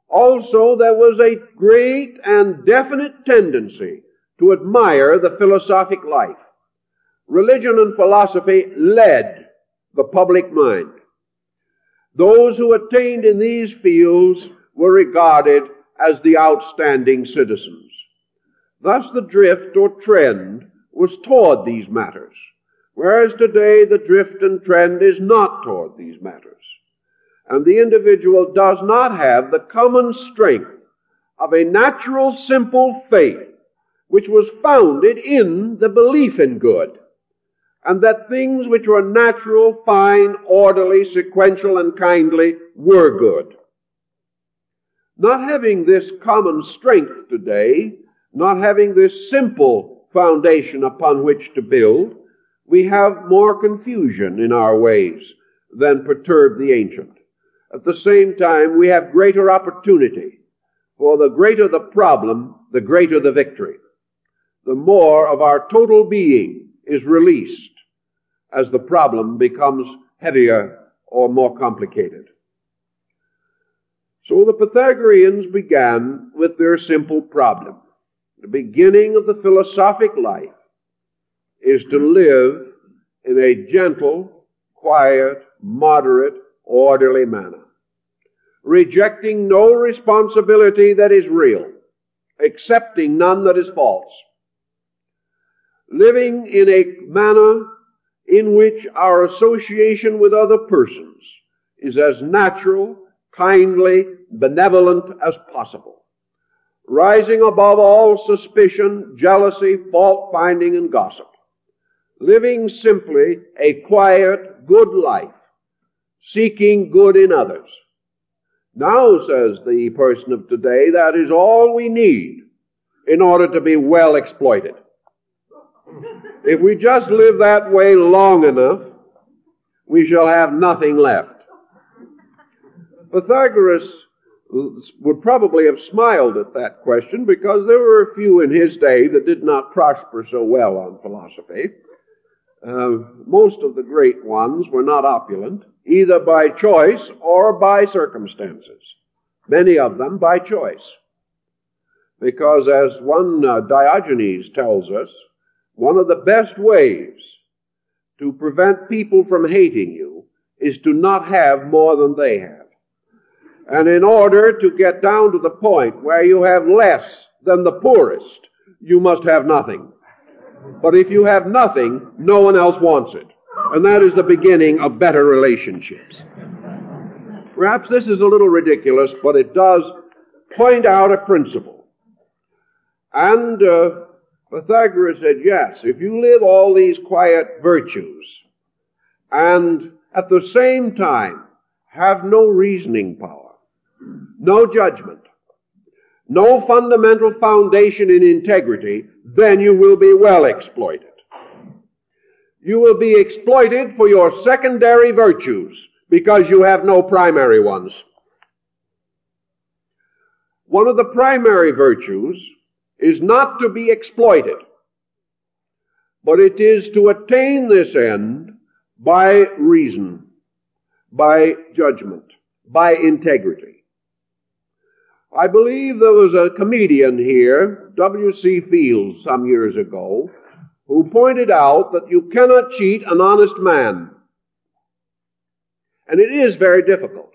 Also, there was a great and definite tendency to admire the philosophic life. Religion and philosophy led the public mind. Those who attained in these fields were regarded as the outstanding citizens. Thus the drift or trend was toward these matters, whereas today the drift and trend is not toward these matters. And the individual does not have the common strength of a natural, simple faith, which was founded in the belief in good, and that things which were natural, fine, orderly, sequential, and kindly were good. Not having this common strength today, not having this simple foundation upon which to build, we have more confusion in our ways than perturbed the ancient. At the same time, we have greater opportunity, for the greater the problem, the greater the victory. The more of our total being is released as the problem becomes heavier or more complicated. So the Pythagoreans began with their simple problem. The beginning of the philosophic life is to live in a gentle, quiet, moderate, orderly manner, rejecting no responsibility that is real, accepting none that is false, living in a manner in which our association with other persons is as natural, kindly, benevolent as possible, rising above all suspicion, jealousy, fault-finding, and gossip, living simply a quiet, good life, seeking good in others. Now, says the person of today, that is all we need in order to be well exploited. If we just live that way long enough, we shall have nothing left. Pythagoras would probably have smiled at that question, because there were a few in his day that did not prosper so well on philosophy. Most of the great ones were not opulent, either by choice or by circumstances. Many of them by choice. Because as one Diogenes tells us, one of the best ways to prevent people from hating you is to not have more than they have. And in order to get down to the point where you have less than the poorest, you must have nothing. But if you have nothing, no one else wants it. And that is the beginning of better relationships. Perhaps this is a little ridiculous, but it does point out a principle. And Pythagoras said, yes, if you live all these quiet virtues and at the same time have no reasoning power, no judgment, no fundamental foundation in integrity, then you will be well exploited. You will be exploited for your secondary virtues because you have no primary ones. One of the primary virtues is not to be exploited, but it is to attain this end by reason, by judgment, by integrity. I believe there was a comedian here, W.C. Fields, some years ago, who pointed out that you cannot cheat an honest man. And it is very difficult,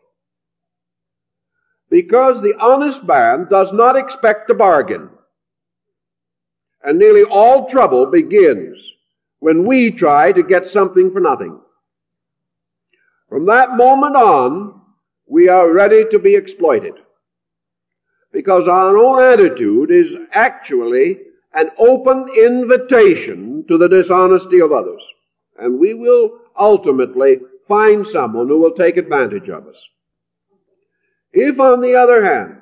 because the honest man does not expect a bargain. And nearly all trouble begins when we try to get something for nothing. From that moment on, we are ready to be exploited, because our own attitude is actually an open invitation to the dishonesty of others. And we will ultimately find someone who will take advantage of us. If, on the other hand,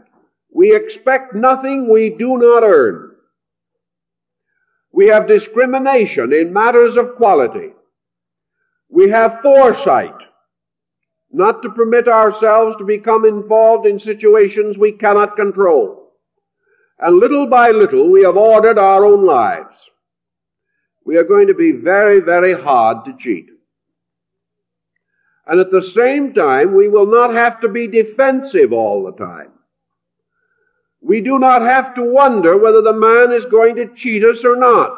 we expect nothing we do not earn, we have discrimination in matters of quality, we have foresight not to permit ourselves to become involved in situations we cannot control, and little by little we have ordered our own lives, we are going to be very, very hard to cheat. And at the same time, we will not have to be defensive all the time. We do not have to wonder whether the man is going to cheat us or not.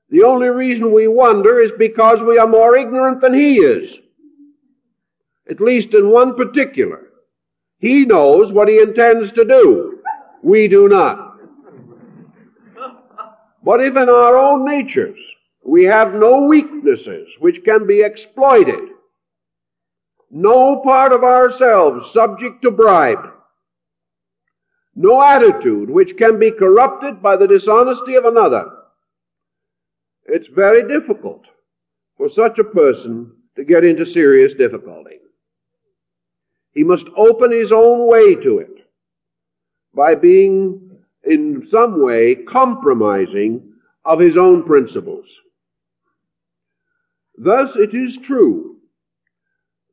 The only reason we wonder is because we are more ignorant than he is. At least in one particular. He knows what he intends to do. We do not. But if in our own natures we have no weaknesses which can be exploited, no part of ourselves subject to bribe, no attitude which can be corrupted by the dishonesty of another, it's very difficult for such a person to get into serious difficulty. He must open his own way to it by being in some way compromising of his own principles. Thus it is true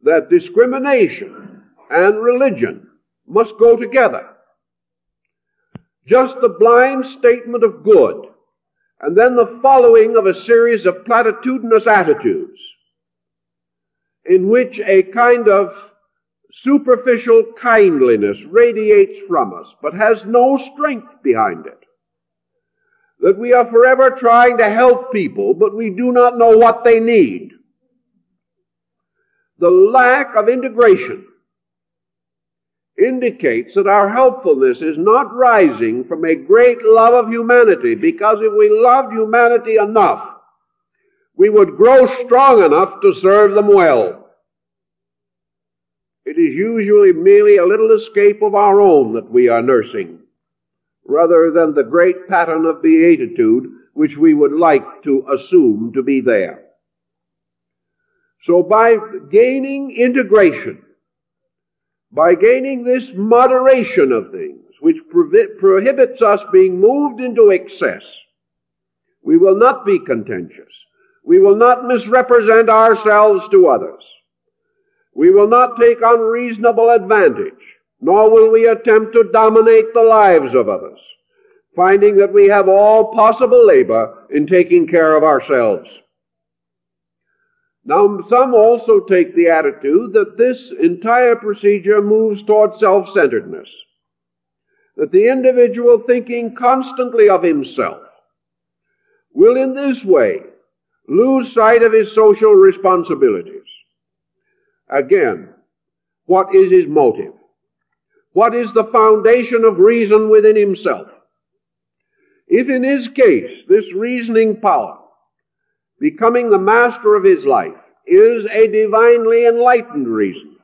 that discrimination and religion must go together. Just the blind statement of good and then the following of a series of platitudinous attitudes in which a kind of superficial kindliness radiates from us but has no strength behind it. That we are forever trying to help people, but we do not know what they need. The lack of integration indicates that our helpfulness is not rising from a great love of humanity, because if we loved humanity enough, we would grow strong enough to serve them well. It is usually merely a little escape of our own that we are nursing, rather than the great pattern of beatitude which we would like to assume to be there. So by gaining integration, by gaining this moderation of things, which prohibits us being moved into excess, we will not be contentious. We will not misrepresent ourselves to others. We will not take unreasonable advantage, nor will we attempt to dominate the lives of others, finding that we have all possible labor in taking care of ourselves. Now, some also take the attitude that this entire procedure moves toward self-centeredness, that the individual thinking constantly of himself will in this way lose sight of his social responsibilities. Again, what is his motive? What is the foundation of reason within himself? If in his case this reasoning power, becoming the master of his life, is a divinely enlightened reason,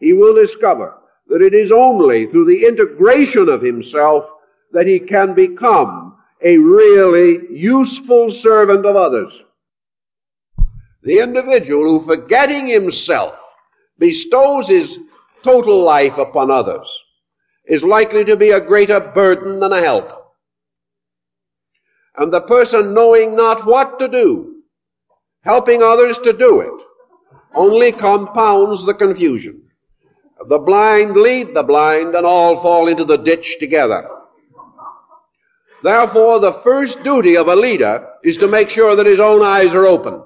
he will discover that it is only through the integration of himself that he can become a really useful servant of others. The individual who, forgetting himself, bestows his total life upon others is likely to be a greater burden than a help. And the person knowing not what to do, helping others to do it, only compounds the confusion. The blind lead the blind, and all fall into the ditch together. Therefore, the first duty of a leader is to make sure that his own eyes are open.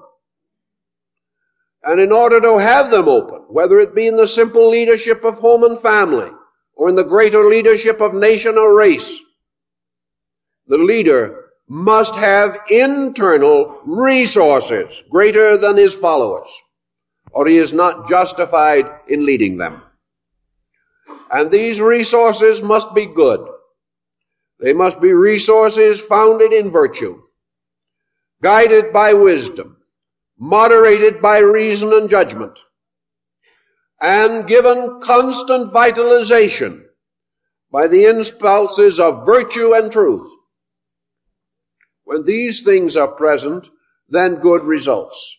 And in order to have them open, whether it be in the simple leadership of home and family, or in the greater leadership of nation or race, the leader must have internal resources greater than his followers, or he is not justified in leading them. And these resources must be good. They must be resources founded in virtue, guided by wisdom, moderated by reason and judgment, and given constant vitalization by the impulses of virtue and truth. When these things are present, then good results.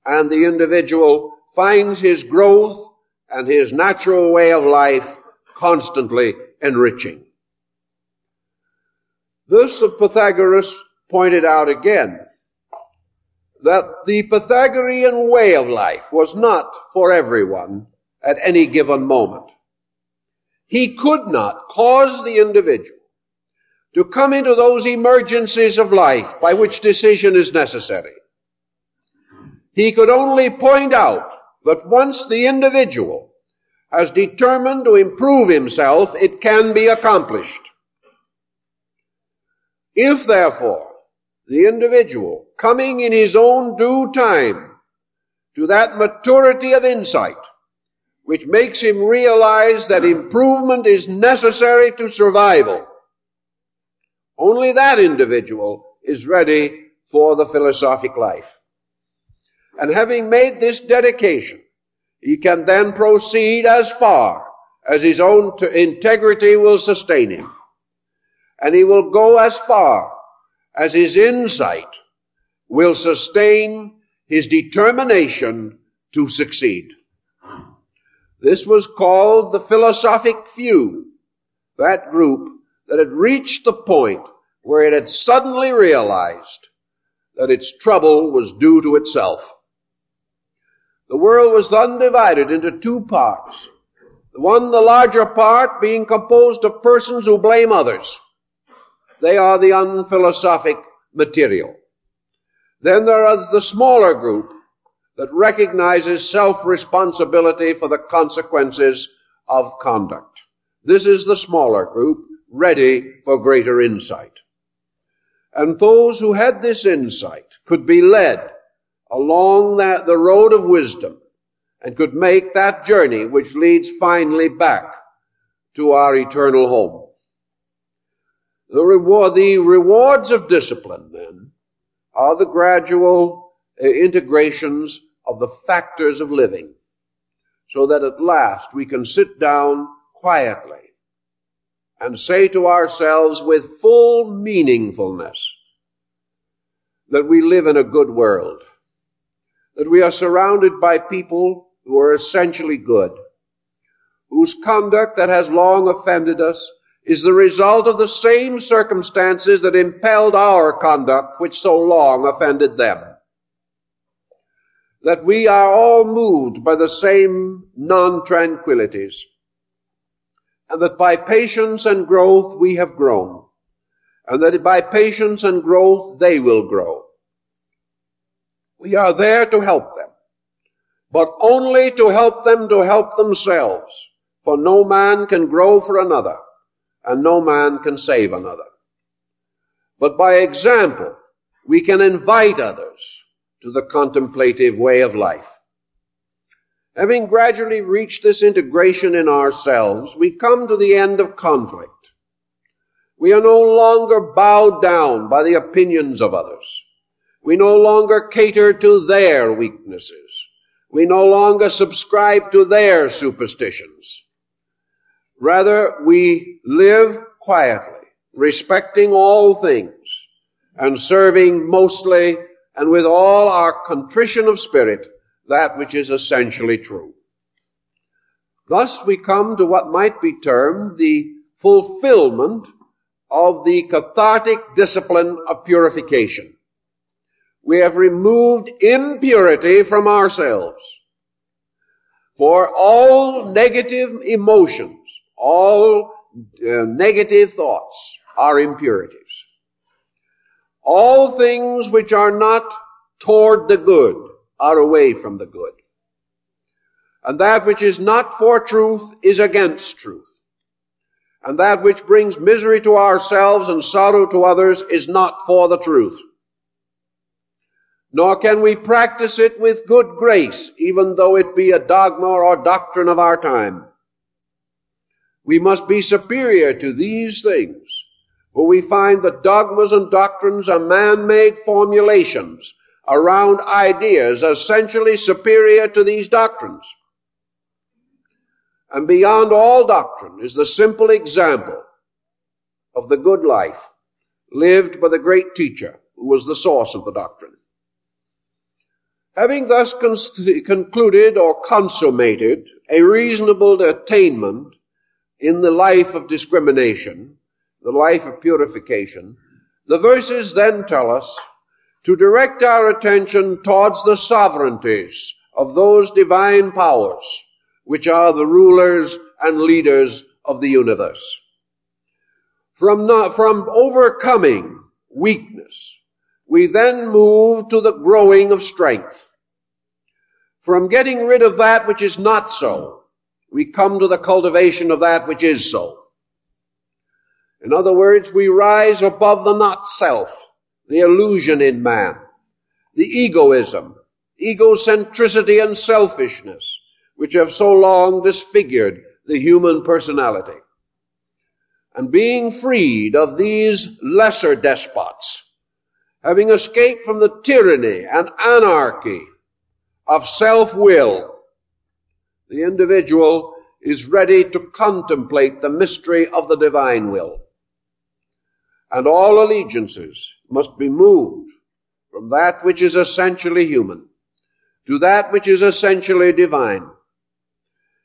and the individual finds his growth and his natural way of life constantly enriching. Thus Pythagoras pointed out again that the Pythagorean way of life was not for everyone at any given moment. He could not cause the individual to come into those emergencies of life by which decision is necessary. He could only point out that once the individual has determined to improve himself, it can be accomplished. If, therefore, the individual, coming in his own due time to that maturity of insight, which makes him realize that improvement is necessary to survival, only that individual is ready for the philosophic life. And having made this dedication, he can then proceed as far as his own integrity will sustain him. And he will go as far as his insight will sustain his determination to succeed. This was called the philosophic few, that group that had reached the point where it had suddenly realized that its trouble was due to itself. The world was then divided into two parts. The larger part, being composed of persons who blame others. They are the unphilosophic material. Then there is the smaller group that recognizes self-responsibility for the consequences of conduct. This is the smaller group, ready for greater insight. And those who had this insight could be led along the road of wisdom and could make that journey which leads finally back to our eternal home. The rewards of discipline, then, are the gradual integrations of the factors of living, so that at last we can sit down quietly and say to ourselves with full meaningfulness that we live in a good world, that we are surrounded by people who are essentially good, whose conduct that has long offended us is the result of the same circumstances that impelled our conduct which so long offended them. That we are all moved by the same non-tranquilities, and that by patience and growth we have grown, and that by patience and growth they will grow. We are there to help them, but only to help them to help themselves, for no man can grow for another, and no man can save another. But by example, we can invite others to the contemplative way of life. Having gradually reached this integration in ourselves, we come to the end of conflict. We are no longer bowed down by the opinions of others. We no longer cater to their weaknesses. We no longer subscribe to their superstitions. Rather, we live quietly, respecting all things, and serving mostly and with all our contrition of spirit that which is essentially true. Thus we come to what might be termed the fulfillment of the cathartic discipline of purification. We have removed impurity from ourselves. For all negative emotions, all negative thoughts are impurities. All things which are not toward the good are away from the good. And that which is not for truth is against truth. And that which brings misery to ourselves and sorrow to others is not for the truth. Nor can we practice it with good grace, even though it be a dogma or doctrine of our time. We must be superior to these things, for we find that dogmas and doctrines are man-made formulations around ideas essentially superior to these doctrines. And beyond all doctrine is the simple example of the good life lived by the great teacher who was the source of the doctrine. Having thus concluded or consummated a reasonable attainment in the life of discrimination, the life of purification, the verses then tell us to direct our attention towards the sovereignties of those divine powers which are the rulers and leaders of the universe. From overcoming weakness, we then move to the growing of strength. From getting rid of that which is not so, we come to the cultivation of that which is so. In other words, we rise above the not self, the illusion in man, the egoism, egocentricity and selfishness, which have so long disfigured the human personality. And being freed of these lesser despots, having escaped from the tyranny and anarchy of self-will, the individual is ready to contemplate the mystery of the divine will. And all allegiances must be moved from that which is essentially human to that which is essentially divine.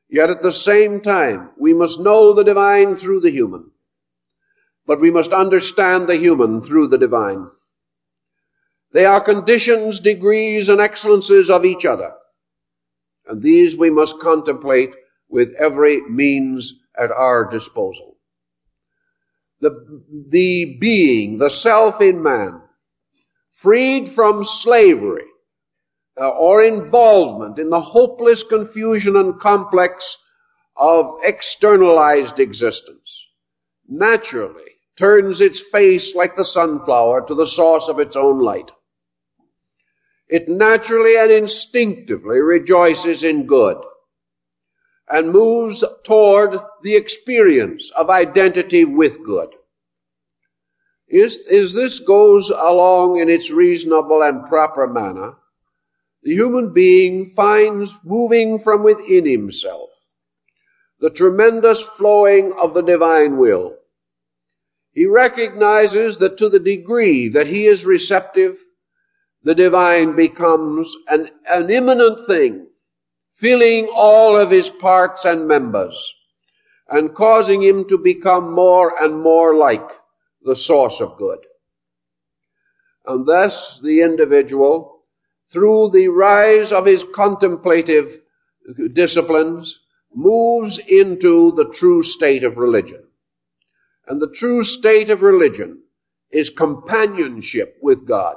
Yet at the same time, we must know the divine through the human, but we must understand the human through the divine. They are conditions, degrees, and excellences of each other. And these we must contemplate with every means at our disposal. The being, the self in man, freed from slavery or involvement in the hopeless confusion and complex of externalized existence, naturally turns its face like the sunflower to the source of its own light. It naturally and instinctively rejoices in good and moves toward the experience of identity with good. As this goes along in its reasonable and proper manner, the human being finds moving from within himself the tremendous flowing of the divine will. He recognizes that to the degree that he is receptive, the divine becomes an immanent thing, filling all of his parts and members, and causing him to become more and more like the source of good. And thus the individual, through the rise of his contemplative disciplines, moves into the true state of religion. And the true state of religion is companionship with God,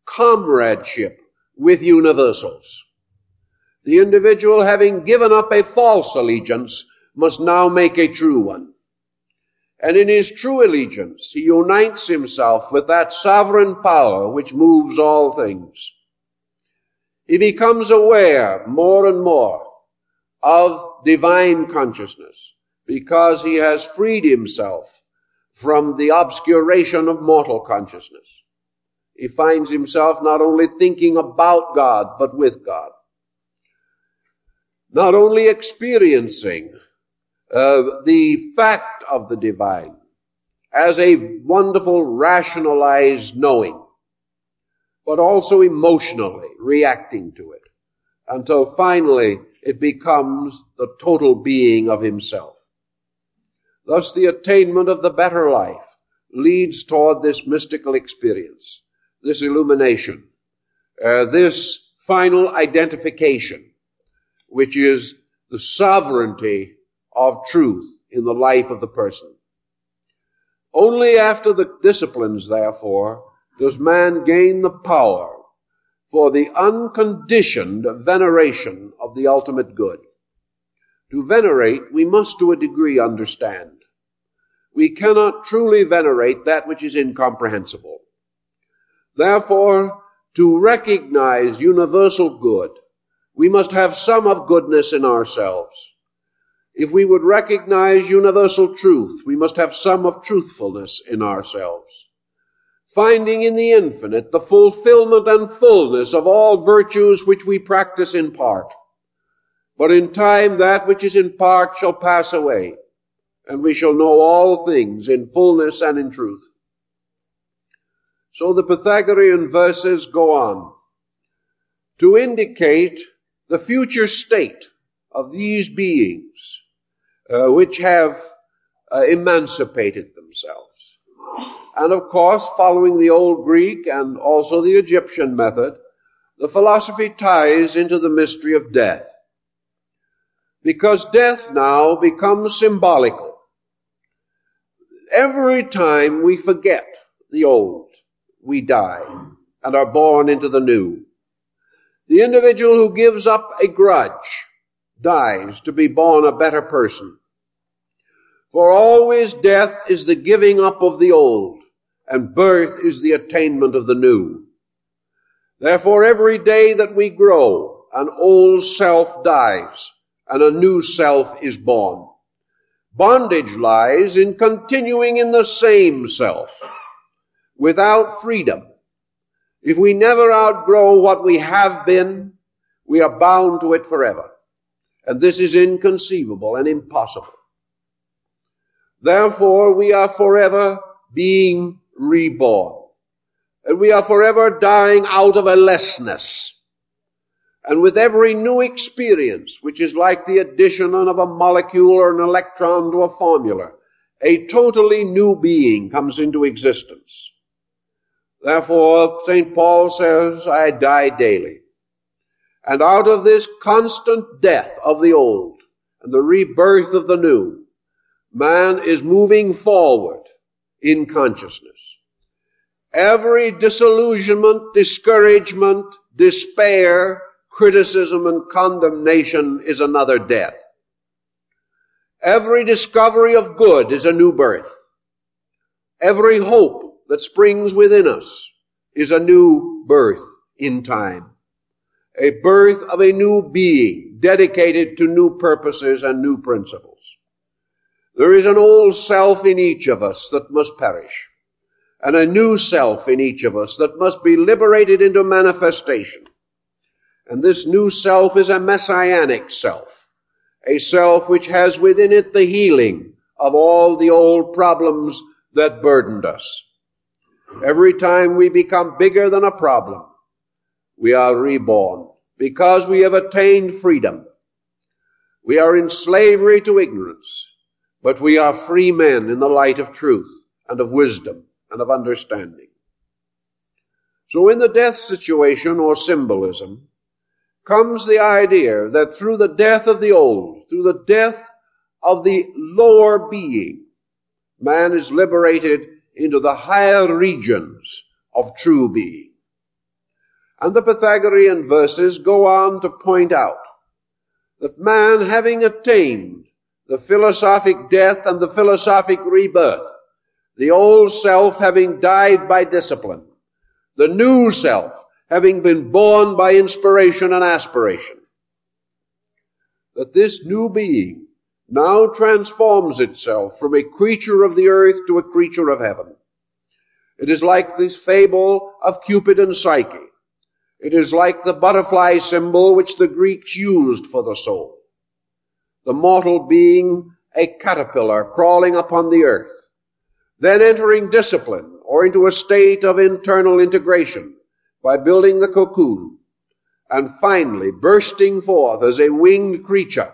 comradeship with universals. The individual, having given up a false allegiance, must now make a true one. And in his true allegiance, he unites himself with that sovereign power which moves all things. He becomes aware more and more of divine consciousness because he has freed himself from the obscuration of mortal consciousness. He finds himself not only thinking about God, but with God. Not only experiencing the fact of the divine as a wonderful rationalized knowing, but also emotionally reacting to it, until finally it becomes the total being of himself. Thus the attainment of the better life leads toward this mystical experience, this illumination, this final identification, which is the sovereignty of truth in the life of the person. Only after the disciplines, therefore, does man gain the power for the unconditioned veneration of the ultimate good. To venerate, we must to a degree understand. We cannot truly venerate that which is incomprehensible. Therefore, to recognize universal good, we must have some of goodness in ourselves. If we would recognize universal truth, we must have some of truthfulness in ourselves. Finding in the infinite the fulfillment and fullness of all virtues which we practice in part. But in time that which is in part shall pass away, and we shall know all things in fullness and in truth. So the Pythagorean verses go on to indicate the future state of these beings which have emancipated themselves. And of course, following the old Greek and also the Egyptian method, the philosophy ties into the mystery of death. Because death now becomes symbolical. Every time we forget the old, we die and are born into the new. The individual who gives up a grudge dies to be born a better person. For always death is the giving up of the old, and birth is the attainment of the new. Therefore, every day that we grow, an old self dies, and a new self is born. Bondage lies in continuing in the same self, without freedom. If we never outgrow what we have been, we are bound to it forever. And this is inconceivable and impossible. Therefore, we are forever being reborn. And we are forever dying out of a lessness. And with every new experience, which is like the addition of a molecule or an electron to a formula, a totally new being comes into existence. Therefore, St. Paul says, I die daily. And out of this constant death of the old and the rebirth of the new, man is moving forward in consciousness. Every disillusionment, discouragement, despair, criticism, and condemnation is another death. Every discovery of good is a new birth. Every hope that springs within us is a new birth in time. A birth of a new being dedicated to new purposes and new principles. There is an old self in each of us that must perish, and a new self in each of us that must be liberated into manifestation. And this new self is a messianic self, a self which has within it the healing of all the old problems that burdened us. Every time we become bigger than a problem, we are reborn because we have attained freedom. We are in slavery to ignorance, but we are free men in the light of truth and of wisdom and of understanding. So in the death situation or symbolism comes the idea that through the death of the old, through the death of the lower being, man is liberated into the higher regions of true being. And the Pythagorean verses go on to point out that man, having attained the philosophic death and the philosophic rebirth, the old self having died by discipline, the new self having been born by inspiration and aspiration, that this new being now transforms itself from a creature of the earth to a creature of heaven. It is like this fable of Cupid and Psyche. It is like the butterfly symbol which the Greeks used for the soul. The mortal being a caterpillar crawling upon the earth, then entering discipline or into a state of internal integration by building the cocoon, and finally bursting forth as a winged creature,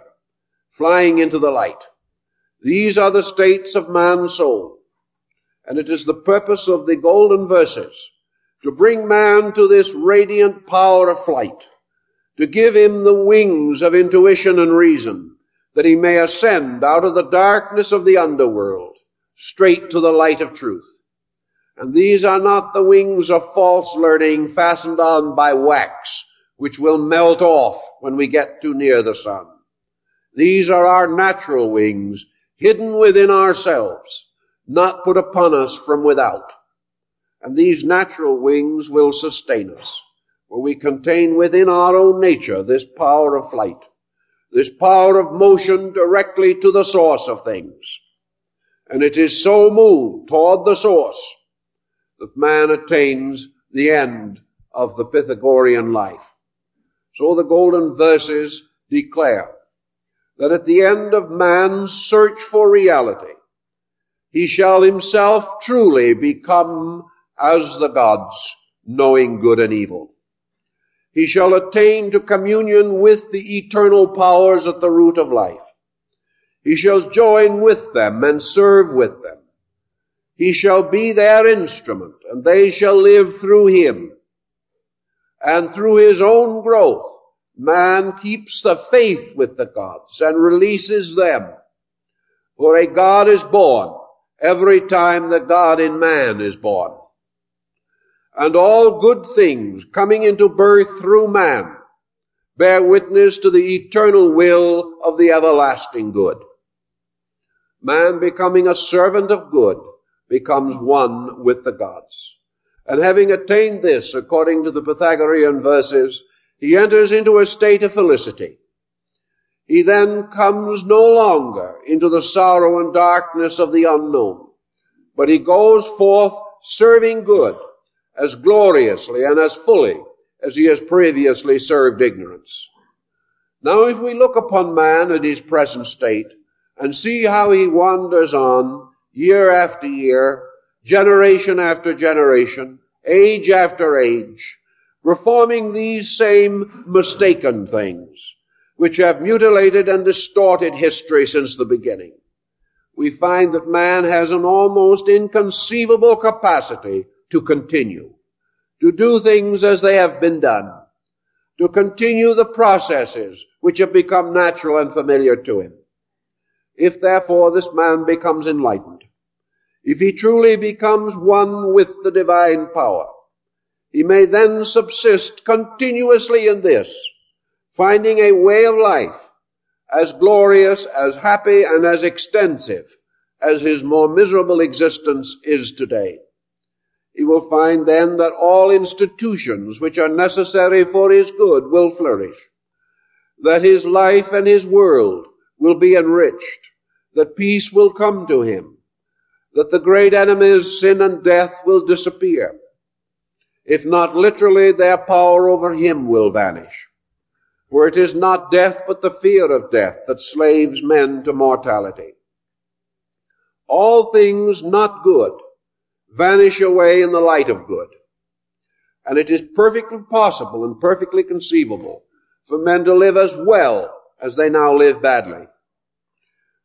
flying into the light. These are the states of man's soul. And it is the purpose of the golden verses to bring man to this radiant power of flight, to give him the wings of intuition and reason, that he may ascend out of the darkness of the underworld, straight to the light of truth. And these are not the wings of false learning fastened on by wax, which will melt off when we get too near the sun. These are our natural wings, hidden within ourselves, not put upon us from without. And these natural wings will sustain us, for we contain within our own nature this power of flight, this power of motion directly to the source of things. And it is so moved toward the source that man attains the end of the Pythagorean life. So the golden verses declare that at the end of man's search for reality, he shall himself truly become as the gods, knowing good and evil. he shall attain to communion with the eternal powers at the root of life. He shall join with them and serve with them. He shall be their instrument, and they shall live through him. And through his own growth, man keeps the faith with the gods and releases them. For a God is born every time the God in man is born. And all good things coming into birth through man bear witness to the eternal will of the everlasting good. Man, becoming a servant of good, becomes one with the gods. And having attained this, according to the Pythagorean verses, he enters into a state of felicity. He then comes no longer into the sorrow and darkness of the unknown, but he goes forth serving good as gloriously and as fully as he has previously served ignorance. Now, if we look upon man at his present state and see how he wanders on year after year, generation after generation, age after age, performing these same mistaken things, which have mutilated and distorted history since the beginning, we find that man has an almost inconceivable capacity to continue, to do things as they have been done, to continue the processes which have become natural and familiar to him. If therefore this man becomes enlightened, if he truly becomes one with the divine power, he may then subsist continuously in this, finding a way of life as glorious, as happy, and as extensive as his more miserable existence is today. He will find then that all institutions which are necessary for his good will flourish, that his life and his world will be enriched, that peace will come to him, that the great enemies, sin and death, will disappear. If not literally, their power over him will vanish. For it is not death, but the fear of death that slaves men to mortality. All things not good vanish away in the light of good. And it is perfectly possible and perfectly conceivable for men to live as well as they now live badly.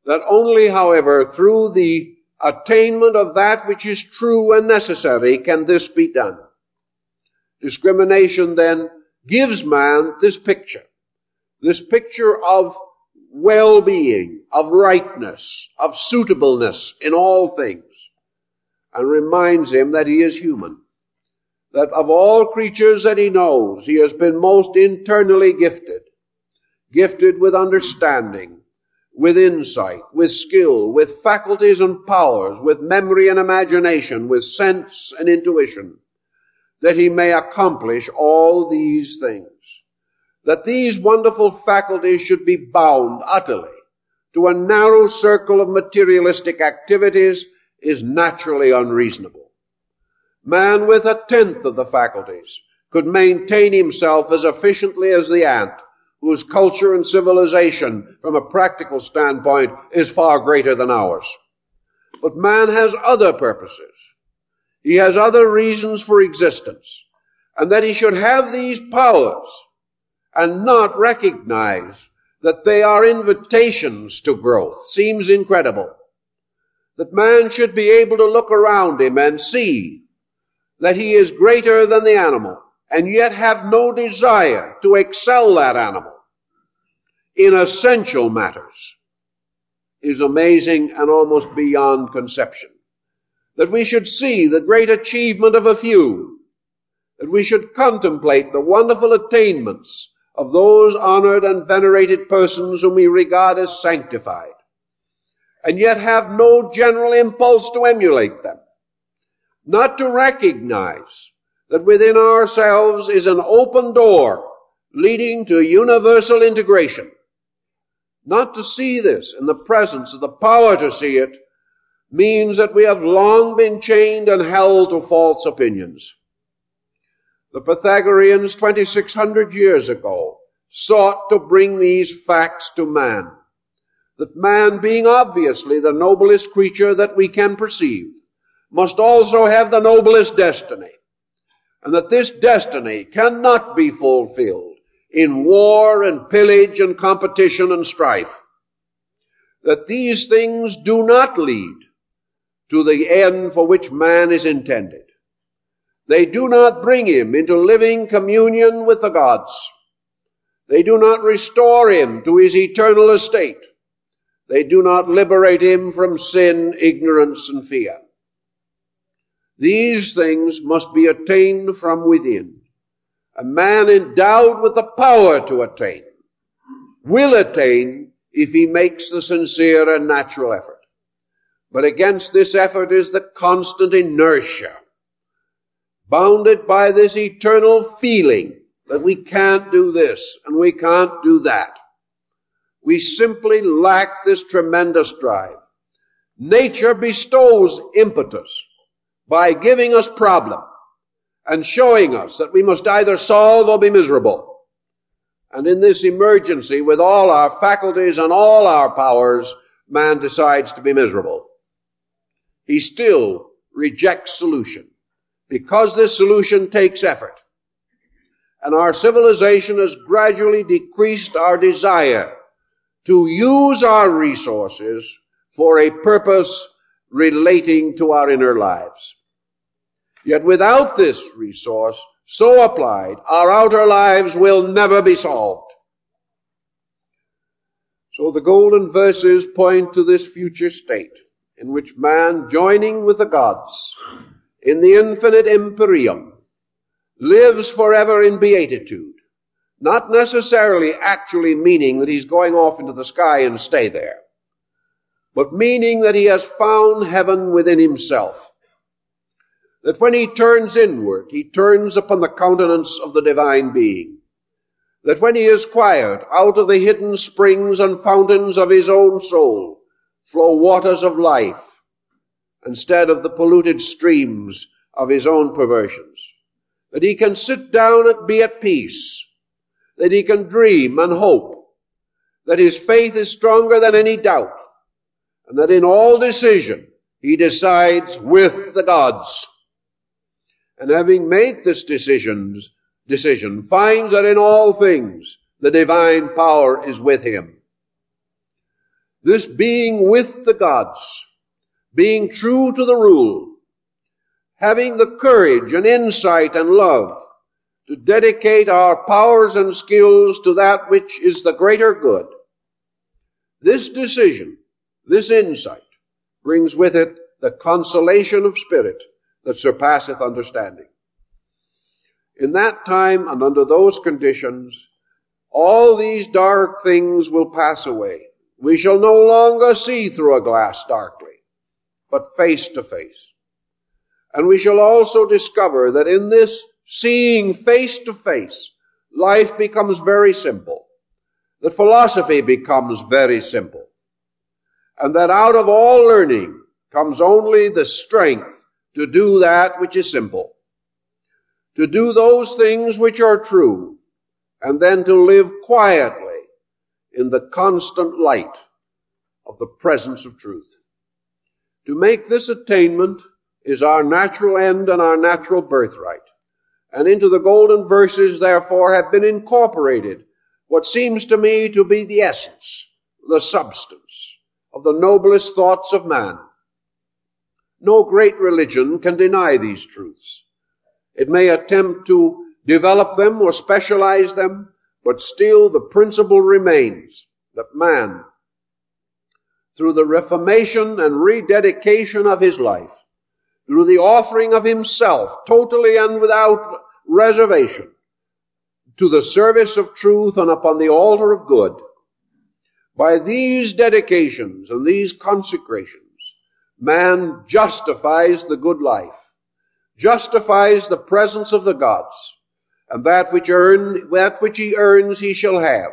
That only, however, through the attainment of that which is true and necessary can this be done. Discrimination then gives man this picture of well-being, of rightness, of suitableness in all things, and reminds him that he is human, that of all creatures that he knows, he has been most internally gifted with understanding, with insight, with skill, with faculties and powers, with memory and imagination, with sense and intuition, that he may accomplish all these things. That these wonderful faculties should be bound utterly to a narrow circle of materialistic activities is naturally unreasonable. Man with 1/10 of the faculties could maintain himself as efficiently as the ant, whose culture and civilization from a practical standpoint is far greater than ours. But man has other purposes. He has other reasons for existence, and that he should have these powers and not recognize that they are invitations to growth seems incredible. That man should be able to look around him and see that he is greater than the animal, and yet have no desire to excel that animal in essential matters, is amazing and almost beyond conception. That we should see the great achievement of a few, that we should contemplate the wonderful attainments of those honored and venerated persons whom we regard as sanctified, and yet have no general impulse to emulate them, not to recognize that within ourselves is an open door leading to universal integration. Not to see this in the presence of the power to see it means that we have long been chained and held to false opinions. The Pythagoreans 2,600 years ago sought to bring these facts to man. That man, being obviously the noblest creature that we can perceive, must also have the noblest destiny. and that this destiny cannot be fulfilled in war and pillage and competition and strife, that these things do not lead to the end for which man is intended. They do not bring him into living communion with the gods. They do not restore him to his eternal estate. They do not liberate him from sin, ignorance, and fear. These things must be attained from within. A man endowed with the power to attain will attain if he makes the sincere and natural effort. But against this effort is the constant inertia, bounded by this eternal feeling that we can't do this and we can't do that. We simply lack this tremendous drive. Nature bestows impetus by giving us problem and showing us that we must either solve or be miserable. And in this emergency, with all our faculties and all our powers, man decides to be miserable. He still rejects solution because this solution takes effort. And our civilization has gradually decreased our desire to use our resources for a purpose relating to our inner lives. Yet without this resource, so applied, our outer lives will never be solved. So the golden verses point to this future state in which man, joining with the gods in the infinite empyrean, lives forever in beatitude, not necessarily actually meaning that he's going off into the sky and stay there, but meaning that he has found heaven within himself. That when he turns inward, he turns upon the countenance of the divine being. That when he is quiet, out of the hidden springs and fountains of his own soul flow waters of life, instead of the polluted streams of his own perversions. That he can sit down and be at peace. That he can dream and hope. That his faith is stronger than any doubt. And that in all decision, he decides with the gods. And having made this decision, finds that in all things the divine power is with him. This being with the gods, being true to the rule, having the courage and insight and love to dedicate our powers and skills to that which is the greater good, this decision, this insight, brings with it the consolation of spirit that surpasseth understanding. In that time and under those conditions, all these dark things will pass away. We shall no longer see through a glass darkly, but face to face. And we shall also discover that in this seeing face to face, life becomes very simple. That philosophy becomes very simple. And that out of all learning comes only the strength to do that which is simple, to do those things which are true, and then to live quietly in the constant light of the presence of truth. To make this attainment is our natural end and our natural birthright. And into the golden verses, therefore, have been incorporated what seems to me to be the essence, the substance of the noblest thoughts of man. No great religion can deny these truths. It may attempt to develop them or specialize them, but still the principle remains that man, through the reformation and rededication of his life, through the offering of himself totally and without reservation to the service of truth and upon the altar of good, by these dedications and these consecrations, man justifies the good life, justifies the presence of the gods, and that which he earns he shall have,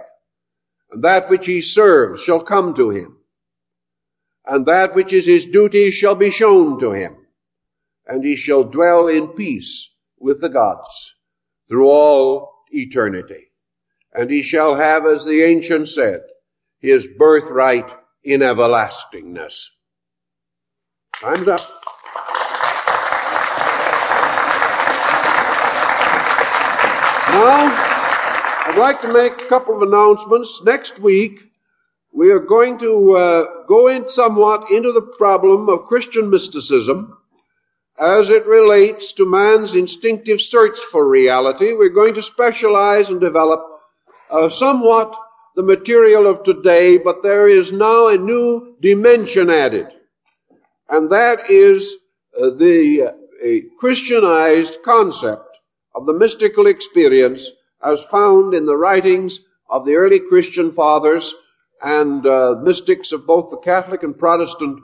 and that which he serves shall come to him, and that which is his duty shall be shown to him, and he shall dwell in peace with the gods through all eternity. And he shall have, as the ancient said, his birthright in everlastingness. Time's up. Now, I'd like to make a couple of announcements. Next week, we are going to go in somewhat into the problem of Christian mysticism as it relates to man's instinctive search for reality. We're going to specialize and develop somewhat the material of today, but there is now a new dimension added, and that is the Christianized concept of the mystical experience as found in the writings of the early Christian fathers and mystics of both the Catholic and Protestant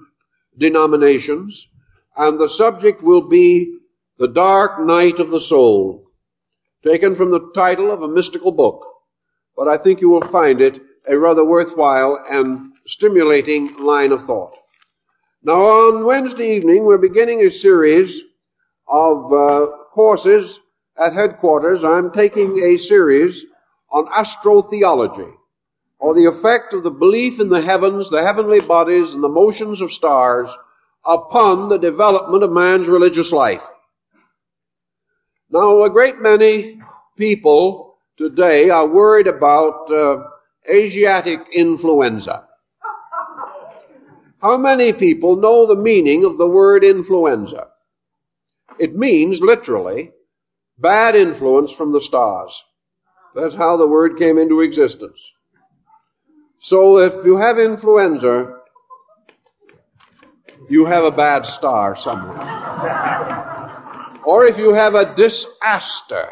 denominations. And the subject will be The Dark Night of the Soul, taken from the title of a mystical book. But I think you will find it a rather worthwhile and stimulating line of thought. Now, on Wednesday evening, we're beginning a series of courses at headquarters. I'm taking a series on astrotheology, or the effect of the belief in the heavens, the heavenly bodies, and the motions of stars upon the development of man's religious life. Now, a great many people today are worried about Asiatic influenza. How many people know the meaning of the word influenza? It means, literally, bad influence from the stars. That's how the word came into existence. So if you have influenza, you have a bad star somewhere. Or if you have a disaster,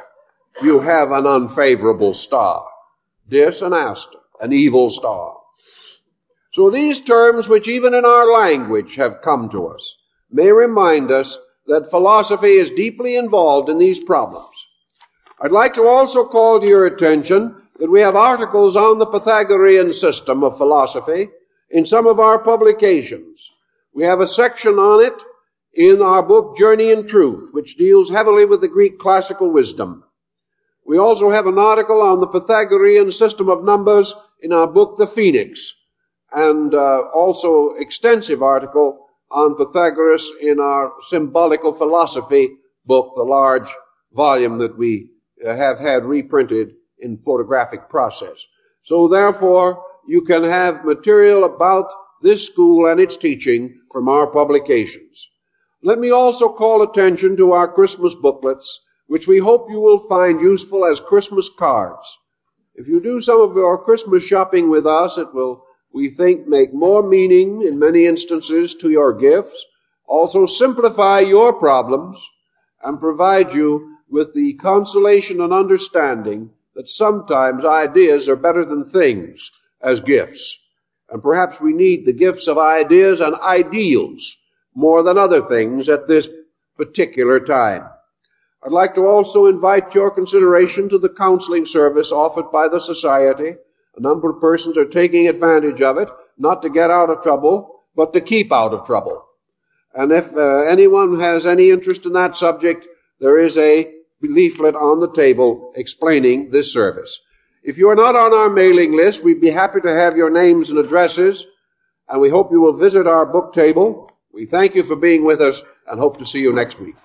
you have an unfavorable star. Dis and aster, an evil star. So these terms, which even in our language have come to us, may remind us that philosophy is deeply involved in these problems. I'd like to also call to your attention that we have articles on the Pythagorean system of philosophy in some of our publications. We have a section on it in our book, Journey in Truth, which deals heavily with the Greek classical wisdom. We also have an article on the Pythagorean system of numbers in our book, The Phoenix, and also extensive article on Pythagoras in our symbolical philosophy book, the large volume that we have had reprinted in photographic process. So therefore, you can have material about this school and its teaching from our publications. Let me also call attention to our Christmas booklets, which we hope you will find useful as Christmas cards. If you do some of your Christmas shopping with us, it will, we think, make more meaning in many instances to your gifts, also simplify your problems, and provide you with the consolation and understanding that sometimes ideas are better than things as gifts. And perhaps we need the gifts of ideas and ideals more than other things at this particular time. I'd like to also invite your consideration to the counseling service offered by the Society. A number of persons are taking advantage of it, not to get out of trouble, but to keep out of trouble. And if anyone has any interest in that subject, there is a leaflet on the table explaining this service. If you are not on our mailing list, we'd be happy to have your names and addresses, and we hope you will visit our book table. We thank you for being with us and hope to see you next week.